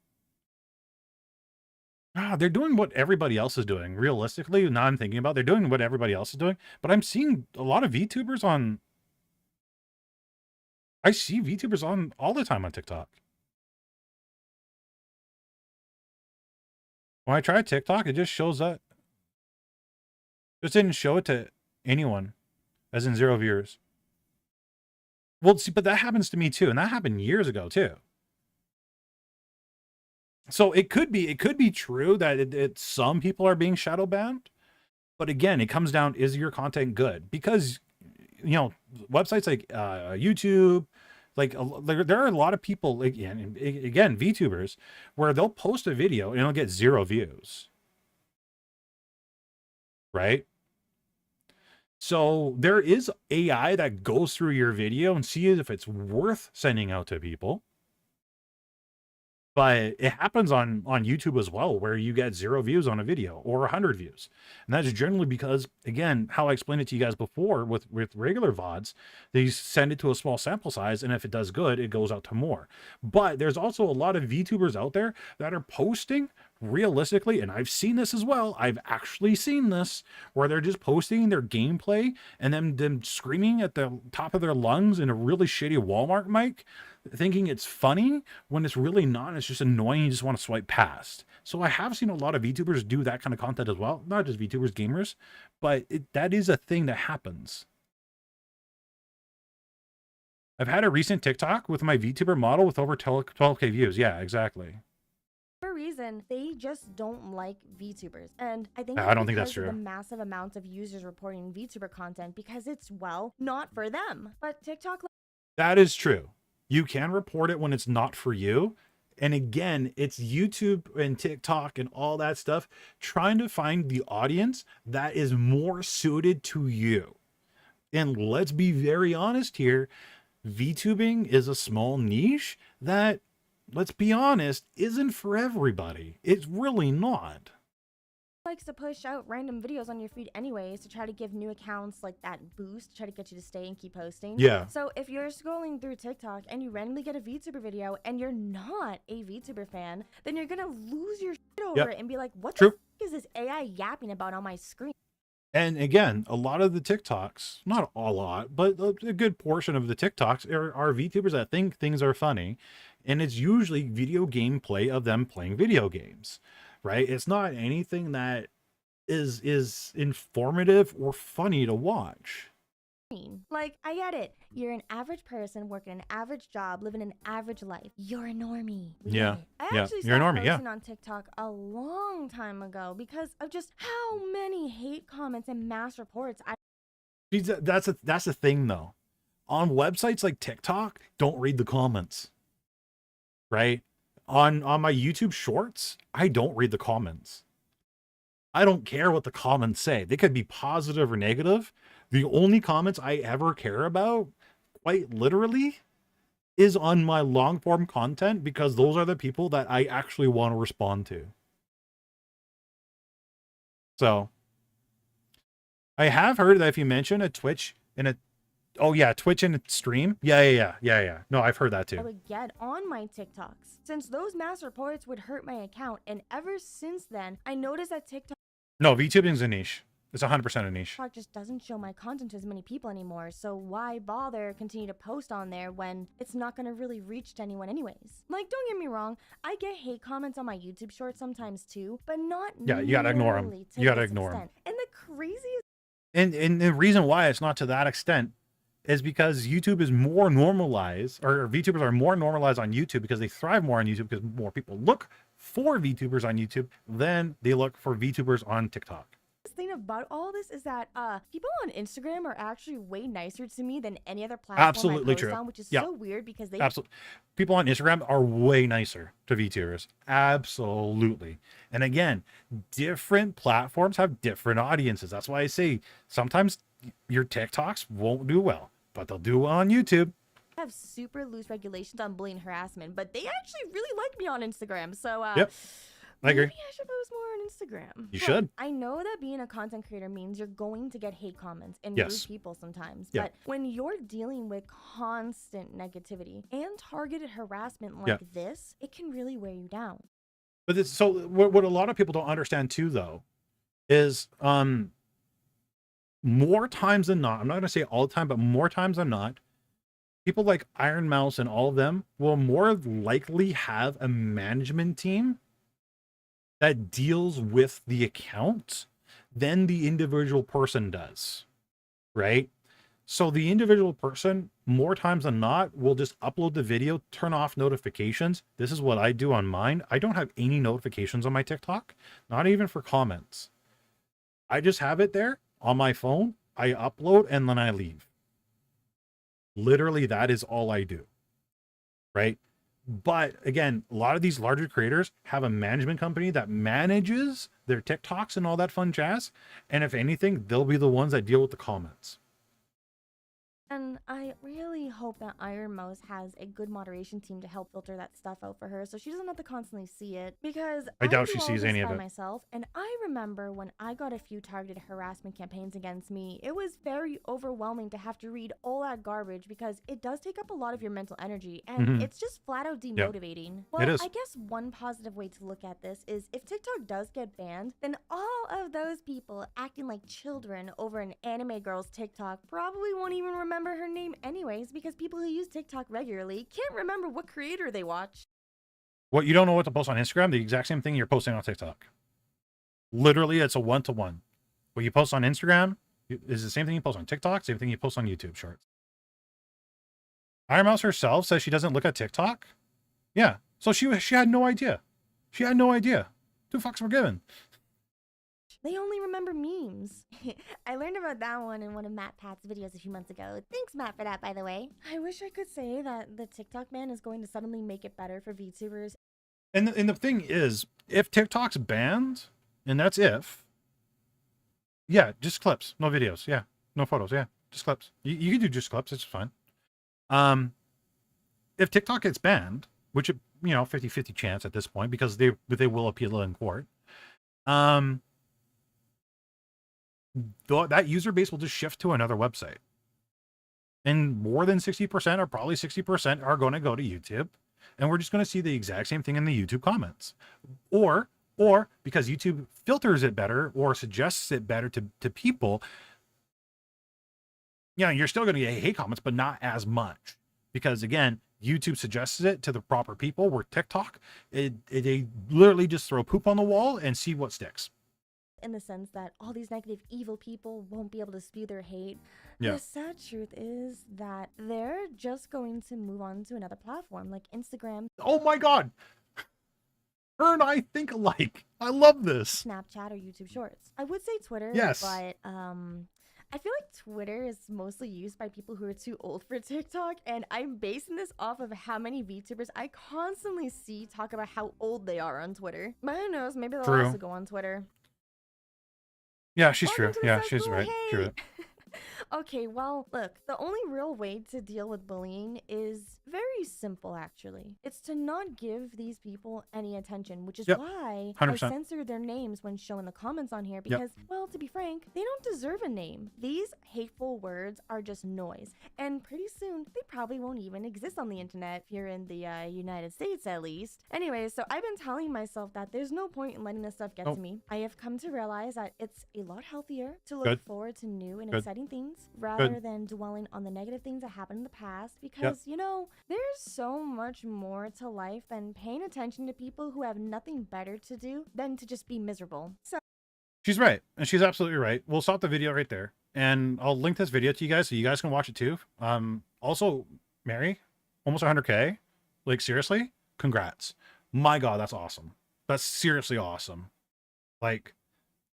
they're doing what everybody else is doing. Realistically, now I'm thinking about, they're doing what everybody else is doing. But I'm seeing a lot of VTubers on. I see VTubers on all the time on TikTok. When I tried TikTok, it just shows up. Just didn't show it to anyone, as in 0 viewers. Well, see, but that happens to me too, and that happened years ago too. So it could be true that some people are being shadow banned, but again, it comes down, is your content good? Because, you know, websites like YouTube, like there are a lot of people, like, again, VTubers, where they'll post a video and it'll get 0 views, right? So there is AI that goes through your video and sees if it's worth sending out to people. But it happens on YouTube as well, where you get 0 views on a video or 100 views. And that's generally because, again, how I explained it to you guys before with regular VODs, they send it to a small sample size, and if it does good, it goes out to more. But there's also a lot of VTubers out there that are posting realistically, and I've seen this as well. I've actually seen this, where they're just posting their gameplay and then them screaming at the top of their lungs in a really shitty Walmart mic, thinking it's funny when it's really not. It's just annoying. You just want to swipe past. So I have seen a lot of VTubers do that kind of content as well. Not just VTubers, gamers, but that is a thing that happens. I've had a recent TikTok with my VTuber model with over 12K views. Yeah, exactly. For a reason, they just don't like VTubers. And I think I don't think that's because of true. the massive amounts of users reporting VTuber content because it's, well, not for them. But TikTok... That is true. You can report it when it's not for you. And again, it's YouTube and TikTok and all that stuff trying to find the audience that is more suited to you. And let's be very honest here. VTubing is a small niche that, let's be honest, isn't for everybody. It's really not. likes to push out random videos on your feed anyways to try to give new accounts like that boost, try to get you to stay and keep posting. Yeah. So if you're scrolling through TikTok and you randomly get a VTuber video and you're not a VTuber fan, then you're gonna lose your shit over it and be like, what the f is this AI yapping about on my screen? And again, a lot of the TikToks, not a lot, but a good portion of the TikToks are VTubers that think things are funny. And it's usually video gameplay of them playing video games, right? It's not anything that is informative or funny to watch. Like, I get it. You're an average person working an average job, living an average life. You're a normie. We get it. I actually you're a stopped normie, posting on TikTok a long time ago because of just how many hate comments and mass reports I... That's the thing though. On websites like TikTok, don't read the comments. Right? On my YouTube shorts, I don't read the comments. I don't care what the comments say. They could be positive or negative. The only comments I ever care about, quite literally, is on my long form content, because those are the people that I actually want to respond to. So I have heard that if you mention a Twitch in a... Oh yeah, Twitch and stream. Yeah. No, I've heard that too. I would get on my TikToks, since those mass reports would hurt my account. And ever since then, I noticed that TikTok... No, VTubing is a niche. It's 100% a niche. TikTok just doesn't show my content to as many people anymore. So why bother continue to post on there when it's not going to really reach to anyone anyways? Like, don't get me wrong. I get hate comments on my YouTube shorts sometimes too, but not... Yeah, you gotta ignore them. You gotta ignore them. And the craziest... And the reason why it's not to that extent is because YouTube is more normalized, or VTubers are more normalized on YouTube because they thrive more on YouTube because more people look for VTubers on YouTube than they look for VTubers on TikTok. The thing about all this is that people on Instagram are actually way nicer to me than any other platform Absolutely I post true. on, which is so weird because they... Absolutely. People on Instagram are way nicer to VTubers. Absolutely. And again, different platforms have different audiences. That's why I say sometimes your TikToks won't do well, but they'll do well on YouTube. have super loose regulations on bullying and harassment, but they actually really like me on Instagram. So Yep. I agree. maybe I should post more on Instagram. You Look, should. I know that being a content creator means you're going to get hate comments and Yes. rude people sometimes. Yeah. But when you're dealing with constant negativity and targeted harassment like this, it can really wear you down. But it's, so what a lot of people don't understand too, though, is more times than not, I'm not going to say all the time, but more times than not, people like Iron Mouse and all of them will more likely have a management team that deals with the account than the individual person does, right? So the individual person, more times than not, will just upload the video, turn off notifications. This is what I do on mine. I don't have any notifications on my TikTok, not even for comments. I just have it there on my phone. I upload and then I leave. Literally, that is all I do, right? But again, a lot of these larger creators have a management company that manages their TikToks and all that fun jazz. And if anything, they'll be the ones that deal with the comments. And I really hope that Iron Mouse has a good moderation team to help filter that stuff out for her so she doesn't have to constantly see it. Because I doubt do she all sees this any of by it. myself, and I remember when I got a few targeted harassment campaigns against me, it was very overwhelming to have to read all that garbage because it does take up a lot of your mental energy and it's just flat out demotivating. Well, It is. I guess one positive way to look at this is if TikTok does get banned, then all of those people acting like children over an anime girl's TikTok probably won't even remember her name anyways, because people who use TikTok regularly can't remember what creator they watch. What, you don't know what to post on Instagram? The exact same thing you're posting on TikTok. Literally, it's a one-to-one. What you post on Instagram is the same thing you post on TikTok, same thing you post on YouTube Shorts. Iron Mouse herself says she doesn't look at TikTok. Yeah, so she had no idea. She had no idea. 2 fucks were given. They only remember memes. I learned about that one in one of Matt Pat's videos a few months ago. Thanks, Matt, for that, by the way. I wish I could say that the TikTok ban is going to suddenly make it better for VTubers. And the thing is, if TikTok's banned, and that's if, yeah, just clips, no videos, yeah, no photos, yeah, just clips. You can do just clips, it's fine. If TikTok gets banned, which, 50-50 chance at this point, because they will appeal in court, that user base will just shift to another website. And more than 60%, or probably 60%, are going to go to YouTube. And we're just going to see the exact same thing in the YouTube comments. Or because YouTube filters it better or suggests it better to people, you're still going to get hate comments, but not as much. Because again, YouTube suggests it to the proper people, where TikTok, they literally just throw poop on the wall and see what sticks. In the sense that all these negative, evil people won't be able to spew their hate. Yeah. The sad truth is that they're just going to move on to another platform like Instagram. Oh my God. Her and I think alike. I love this. Snapchat or YouTube Shorts. I would say Twitter, yes, but I feel like Twitter is mostly used by people who are too old for TikTok, and I'm basing this off of how many VTubers I constantly see talk about how old they are on Twitter. But who knows, maybe they'll also go on Twitter. Yeah, she's Welcome true. to the Yeah, cesspool. she's right. Hey. True. Okay, well, look, the only real way to deal with bullying is very simple, actually. It's to not give these people any attention, which is why 100%. I censor their names when showing the comments on here, because, well, to be frank, they don't deserve a name. These hateful words are just noise, and pretty soon, they probably won't even exist on the internet, here in the United States, at least. Anyway, so I've been telling myself that there's no point in letting this stuff get to me. I have come to realize that it's a lot healthier to look forward to new and exciting things rather than dwelling on the negative things that happened in the past, because there's so much more to life than paying attention to people who have nothing better to do than to just be miserable. So she's right, and she's absolutely right. We'll stop the video right there, and I'll link this video to you guys so you guys can watch it too. Also, Mary, almost 100K. Like, seriously, congrats. My God, that's awesome. That's seriously awesome. Like,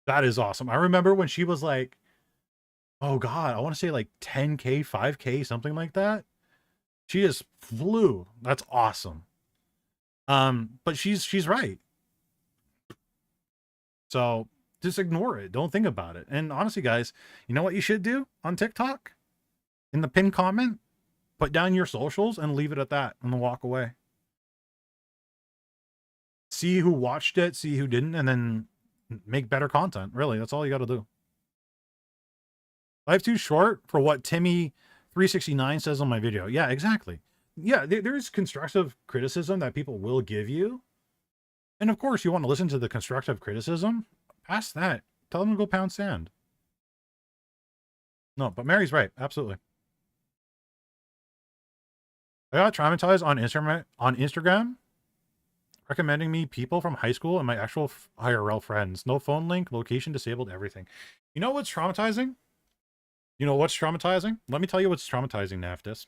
that is awesome. I remember when she was like, oh God, I want to say like 10K, 5K, something like that. She just flew. That's awesome. But she's right. So just ignore it. Don't think about it. And honestly, guys, you know what you should do on TikTok? In the pinned comment, put down your socials and leave it at that, and then walk away. See who watched it, see who didn't, and then make better content. Really, that's all you got to do. Life's too short for what Timmy369 says on my video. Yeah, exactly. Yeah, there's constructive criticism that people will give you. And of course, you want to listen to the constructive criticism. Past that, tell them to go pound sand. No, but Mary's right. Absolutely. I got traumatized on Instagram recommending me people from high school and my actual IRL friends. No phone link, location disabled, everything. You know what's traumatizing? You know what's traumatizing? Let me tell you what's traumatizing, Naftis.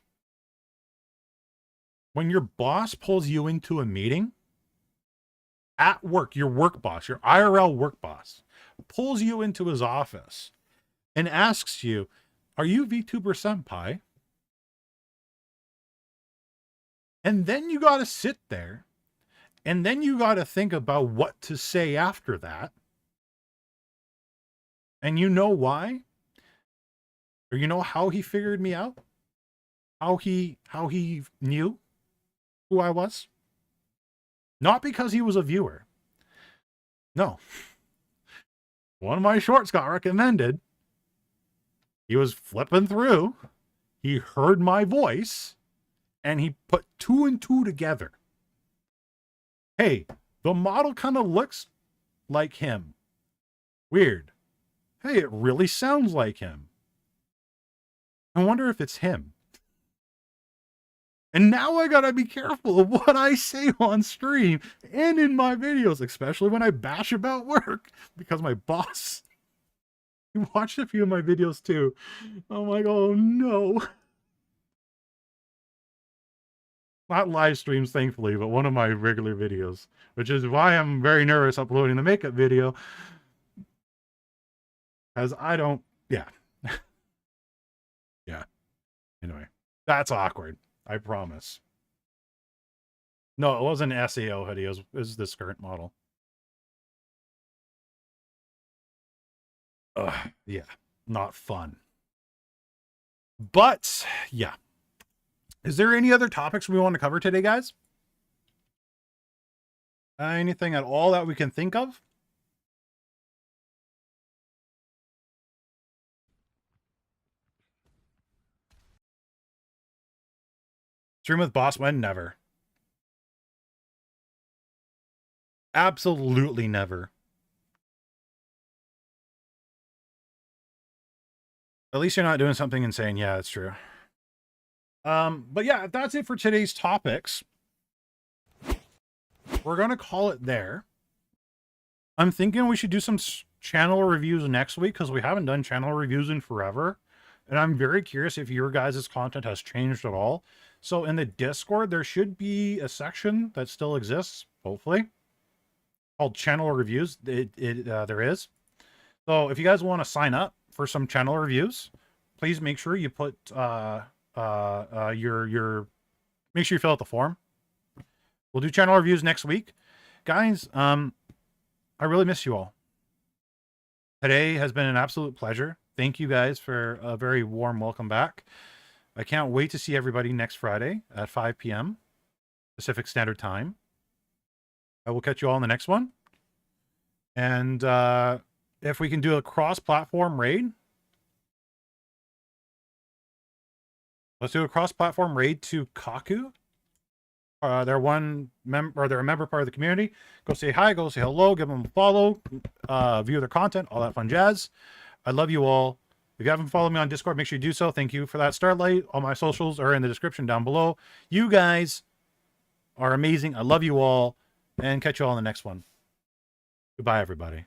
When your boss pulls you into a meeting at work, your work boss, your IRL work boss, pulls you into his office and asks you, "Are you VTuber Senpai?" And then you got to sit there, and then you got to think about what to say after that. And you know why? Or you know how he figured me out? How he knew who I was? Not because he was a viewer. No. One of my shorts got recommended. He was flipping through. He heard my voice. And he put 2 and 2 together. Hey, the model kind of looks like him. Weird. Hey, it really sounds like him. I wonder if it's him. And now I gotta be careful of what I say on stream and in my videos, especially when I bash about work, because my boss, he watched a few of my videos too. I'm like, oh no. Not live streams, thankfully, but one of my regular videos, which is why I'm very nervous uploading the makeup video. As I don't, yeah. Yeah. Anyway, that's awkward. I promise. No, it wasn't an SAO hoodie. It was this current model. Yeah, not fun. But, yeah. Is there any other topics we want to cover today, guys? Anything at all that we can think of? Stream with Boss when? Never. Absolutely never. At least you're not doing something insane. Yeah, that's true. But yeah, that's it for today's topics. We're going to call it there. I'm thinking we should do some channel reviews next week because we haven't done channel reviews in forever. And I'm very curious if your guys' content has changed at all. So in the Discord, there should be a section that still exists, hopefully, called channel reviews. There is. So if you guys want to sign up for some channel reviews, please make sure you put make sure you fill out the form. We'll do channel reviews next week. Guys, I really miss you all. Today has been an absolute pleasure. Thank you guys for a very warm welcome back. I can't wait to see everybody next Friday at 5 p.m. Pacific Standard Time. I will catch you all in the next one. And if we can do a cross-platform raid, let's do a cross-platform raid to Kaku. They're they're a member part of the community. Go say hi, go say hello, give them a follow, view their content, all that fun jazz. I love you all. If you haven't followed me on Discord, make sure you do so. Thank you for that, Starlight. All my socials are in the description down below. You guys are amazing. I love you all, and catch you all in the next one. Goodbye, everybody.